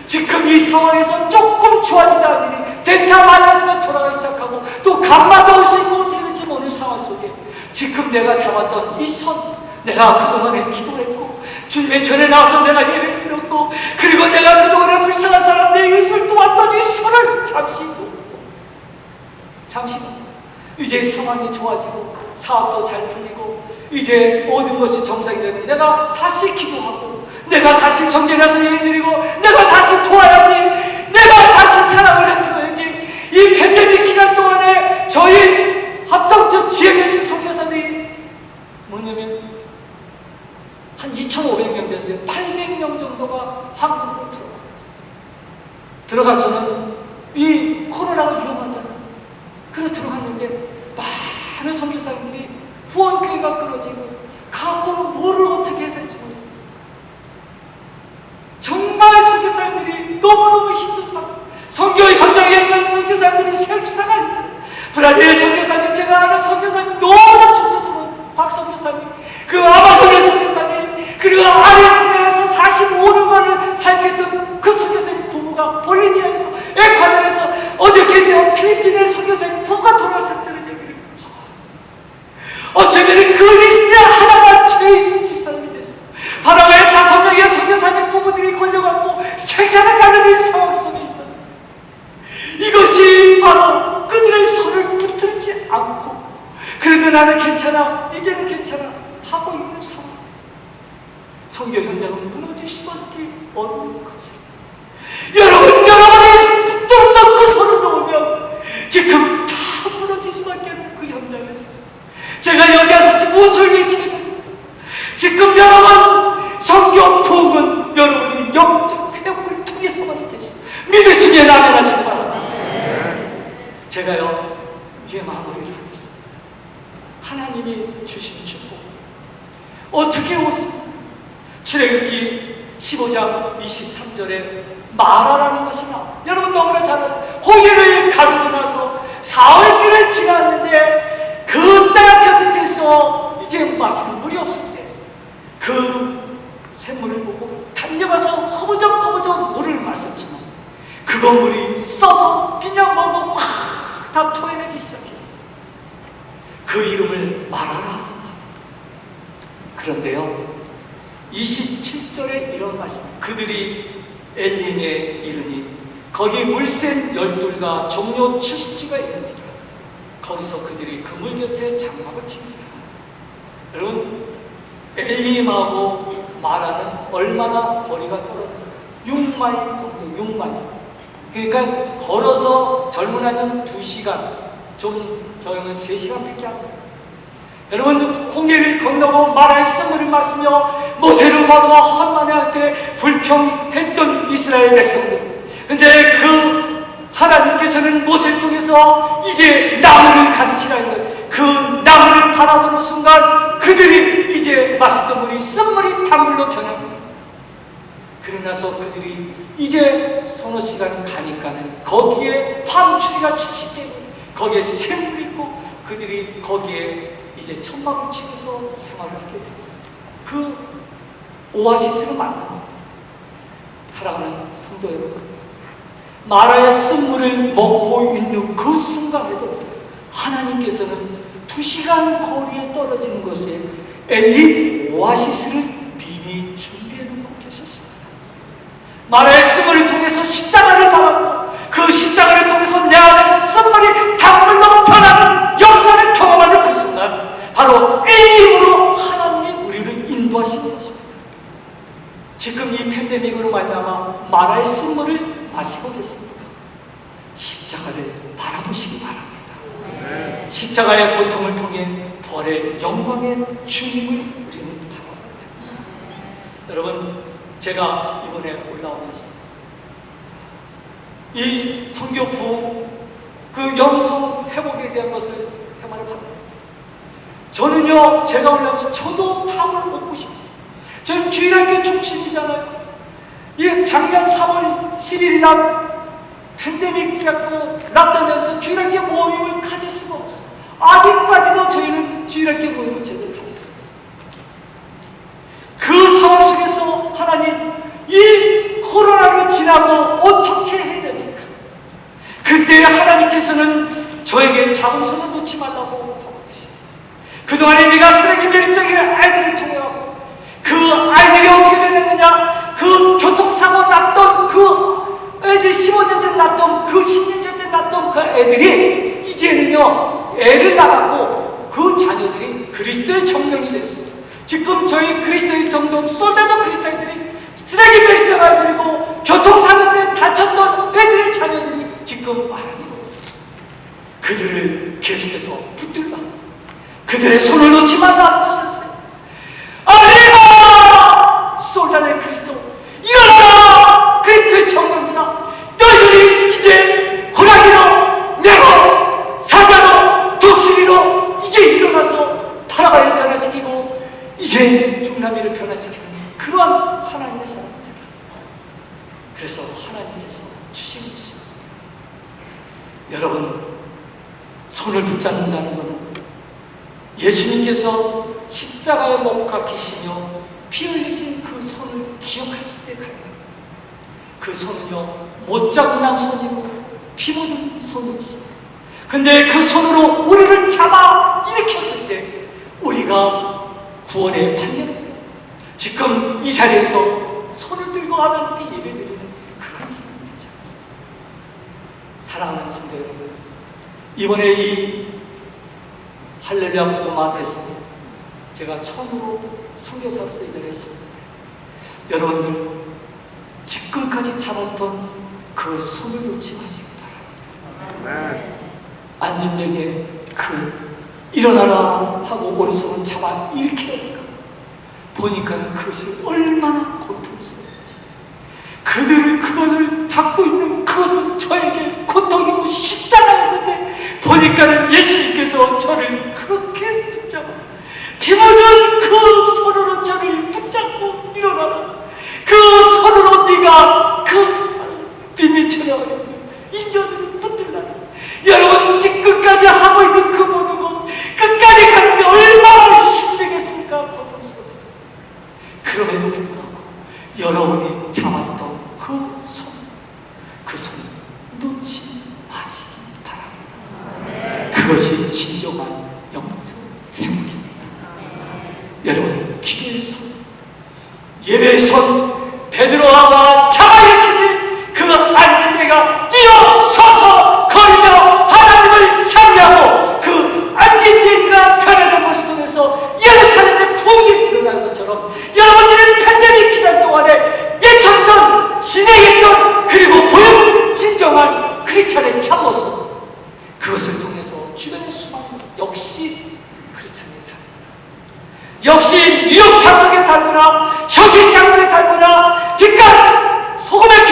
[SPEAKER 1] 지금 이 상황에서 조금 좋아지다 하더니 델타 바이러스가 돌아가기 시작하고 또 감마도 올 수 있고 어떻게 될지 모르는 상황 속에 지금 내가 잡았던 이 손, 내가 그동안에 기도했고 주님의 전에 나와서 내가 예배 드렸고, 그리고 내가 그동안에 불쌍한 사람 내 위해서 도왔던 이 손을 잠시 놓고 이제 상황이 좋아지고 사업도 잘 풀리고 이제 모든 것이 정상이 되고 내가 다시 기도하고 내가 다시 성전에서 예배드리고 내가 다시 도와야지, 내가 다시 사랑을 베풀어야지. 이 팬데믹 기간 동안에 저희 합동적 GMS 선교사들이 뭐냐면 한 2,500명 되는데 800명 정도가 한국으로 들어가서는 이 코로나가 위험하잖아요. 그래서 들어갔는데 많은 선교사님들이 후원교회가 끊어지고 갖고는 뭐를 어떻게 해야 할지 모르겠어요. 정말 선교사님들이 너무너무 힘든 상황, 선교 현장에 있는 선교사님들이 색상할 때, 브라질 선교사님, 제가 아는 선교사님 너무나 존경스러운 박 선교사님, 그 아마존의 선교사님, 그리고 아르헨티나에서 45년간을 살겠던 그 선교사님 부부가 볼리비아에서, 에콰도르에서, 어저께 저 필리핀의 선교사님 부부가 돌아왔을 때를 얘기를 어쩌면 그 리스트 하나가 제 집사람이 됐어요. 바라바의 5명의 선교사님 부부들이 걸려갖고 생사를 가는 이 상황 속에 있었는데, 이것이 바로 그들의 손을 붙들지 않고 그래도 나는 괜찮아, 이제는 괜찮아 하고 있는 상황. 선교 현장은 무너질 수밖에 없는 것을, 여러분 여러분이 붙들었던 그 손을 놓으면 지금 다 무너질 수밖에 없는 그 현장에서 제가 여기 와서 지금 무엇을 외치게 됩니까? 지금 여러분 선교 부흥은 여러분이 영적 회복을 통해서만 되시 믿으시기에 나면하시기 바랍니다. 제가요 이제 마무리를 하겠습니다. 하나님이 주신 축복 어떻게 오습니까? 출애굽기 15장 23절에 마라라는 것이 나옵니다. 여러분 너무나 잘 아세요. 홍해를 가르고 나서 사흘길을 지났는데 그 따뜻한 끝에서 이제 마실 물이 없을 때 그 샘물을 보고 달려가서 허무적 물을 마셨지만 그거 물이 써서 그냥 먹고 확 다 토해내기 시작했어요. 그 이름을 마라라. 그런데요 27절에 이런 말씀, 그들이 엘림에 이르니 거기 물샘 12과 종려 70지가 있는지라. 거기서 그들이 그 물 곁에 장막을 칩니다. 여러분 엘림하고 마라는 얼마나 거리가 떨어져요? 6마일 정도, 6마일. 그러니까 걸어서 젊은 아이는 2시간, 좀 저희는 3시간밖에 안 돼요. 여러분 홍해를 건너고 마라의 샘물을 마시며 모세를 마루와 한만에 할 때 불평했던 이스라엘 백성들, 근데 그 하나님께서는 모세를 통해서 이제 나무를 가르치라는 거예요. 그 나무를 바라보는 순간 그들이 이제 마셨던 물이 쓴물이 단물로 변합니다. 그러고 나서 그들이 이제 서너 시간 가니까는 거기에 팜추리가 70개, 거기에 샘물이 있고 그들이 거기에 이제 천막을 치면서 생활을 하게 되었어요. 그 오아시스를 만난 겁니다. 사랑하는 성도 여러분, 마라의 쓴물을 먹고 있는 그 순간에도 하나님께서는 2시간 거리에 떨어지는 것에 엘림 오아시스를 미리 준비해 놓고 계셨습니다. 마라의 쓴물을 통해서 십자가를 바라보고 그 십자가를 통해서 내 안에서 쓴물이 단물로 변하는 역사를 경험하는 그 순간 바로 A임으로 하나님이 우리를 인도하시는 것입니다. 지금 이 팬데믹으로 말미암아 마라의 쓴물을 마시고 계십니까? 십자가를 바라보시기 바랍니다. 십자가의 고통을 통해 부활의 영광의 주님을 우리는 바라봐야 됩니다. 여러분, 제가 이번에 올라오면서 이 선교 부흥, 그 영성 회복에 대한 것을 테마를 받았습니다. 저는요, 제가 올라오면서 저도 탑을 먹고 싶어요. 저는 주일학교 중심이잖아요. 이 작년 3월 10일 날 팬데믹 시작하고 났다면서 주일학교 모임을 가질 수가 없어요. 아직까지도 저희는 주일학교 모임을 제대로 가질 수가 없어요. 그 상황 속에서 하나님, 이 코로나를 지나고 어떻게 해야 됩니까? 그때 하나님께서는 저에게 자원선을 놓지 말라고 하고 계십니다. 그동안에 네가 쓰레기 매립적인 아이들을 통해갖고 그 아이들이 어떻게 변했느냐, 그 교통사고 났던 그 애들이 15년 전 났던 그 10년 전에 났던 그 애들이 이제는요 애를 낳았고 그 자녀들이 그리스도의 정령이 됐어요. 지금 저희 그리스도의 정령 솔다도 그리스도인들이 쓰레기 매립적 아이들이고 교통사고 때 다쳤던 애들의 자녀들이 지금 많이 보였어요. 그들을 계속해서 붙들라, 그들의 손을 놓지 말라는 것이었어요. 알리바 솔다의 그리스도, 일어나라 그리스도의 정령이다. 너희들이 이제 호랑이로 매고 사자로 독수리로 이제 일어나서 파라가이를 변화시키고 이제 중남미를 변화시키는 그러한 하나님의 사람들. 그래서 하나님께서 주신 것입니다. 여러분, 손을 붙잡는다는 것은 예수님께서 십자가에 못 박히시며 피 흘리신 그 손을 기억하실 때 가요. 그 손은요, 못 자국난 손이고 피 묻은 손이었습니다. 근데 그 손으로 우리를 잡아 일으켰을 때 우리가 구원의 판례를 들어요. 지금 이 자리에서 손을 들고 하나님께 예배드리는 그런 사람이 되지 않았습니다. 사랑하는 성도 여러분, 이번에 이 할렐루야 복음화돼서 제가 처음으로 선교사로서 이 자리에 섰는데 여러분들 지금까지 잡았던 그 손을 놓지 마시기 바랍니다. 안진병의 그 일어나라 하고 오른손을 잡아 일으키니까 보니까는 그것이 얼마나 고통스러운지, 그것을 잡고 있는 그것은 저에게 고통이고 십자가였는데 보니까는 예수님께서 저를 그렇게 붙잡아 피 묻은 그 손으로 저를 붙잡고 일어나라, 그 손으로 네가 그 비밀처럼 인연을 붙들라. 여러분, 지금까지 하고 있는 그 모든 것 끝까지 가는데 얼마나 힘들겠습니까? 고통스럽겠습니까? 그럼에도 불구하고 여러분이 잡았던 그 손 놓지 마시기 바랍니다. 그것이 진정한 영적 회복입니다. 여러분, 기도의 손, 예배의 손, 베드로가 잡아일으키니 그 안진뱅이가 뛰어서서 걸으며 하나님을 찬양하고 그 안진뱅이가 변화된 것을 통해서 예루살렘의 부흥이 일어난 것처럼 여러분들의 팬데믹 기간 동안에 예쳤던, 진행했던, 그리고 보여준 진정한 크리스찬의 참모습, 그것을 통해서 주변의 수많은 역시 크리스찬이 다르구나, 역시 뉴욕 장로에 다르구나, 효신 장로에 다르구나, 빛깔 소금의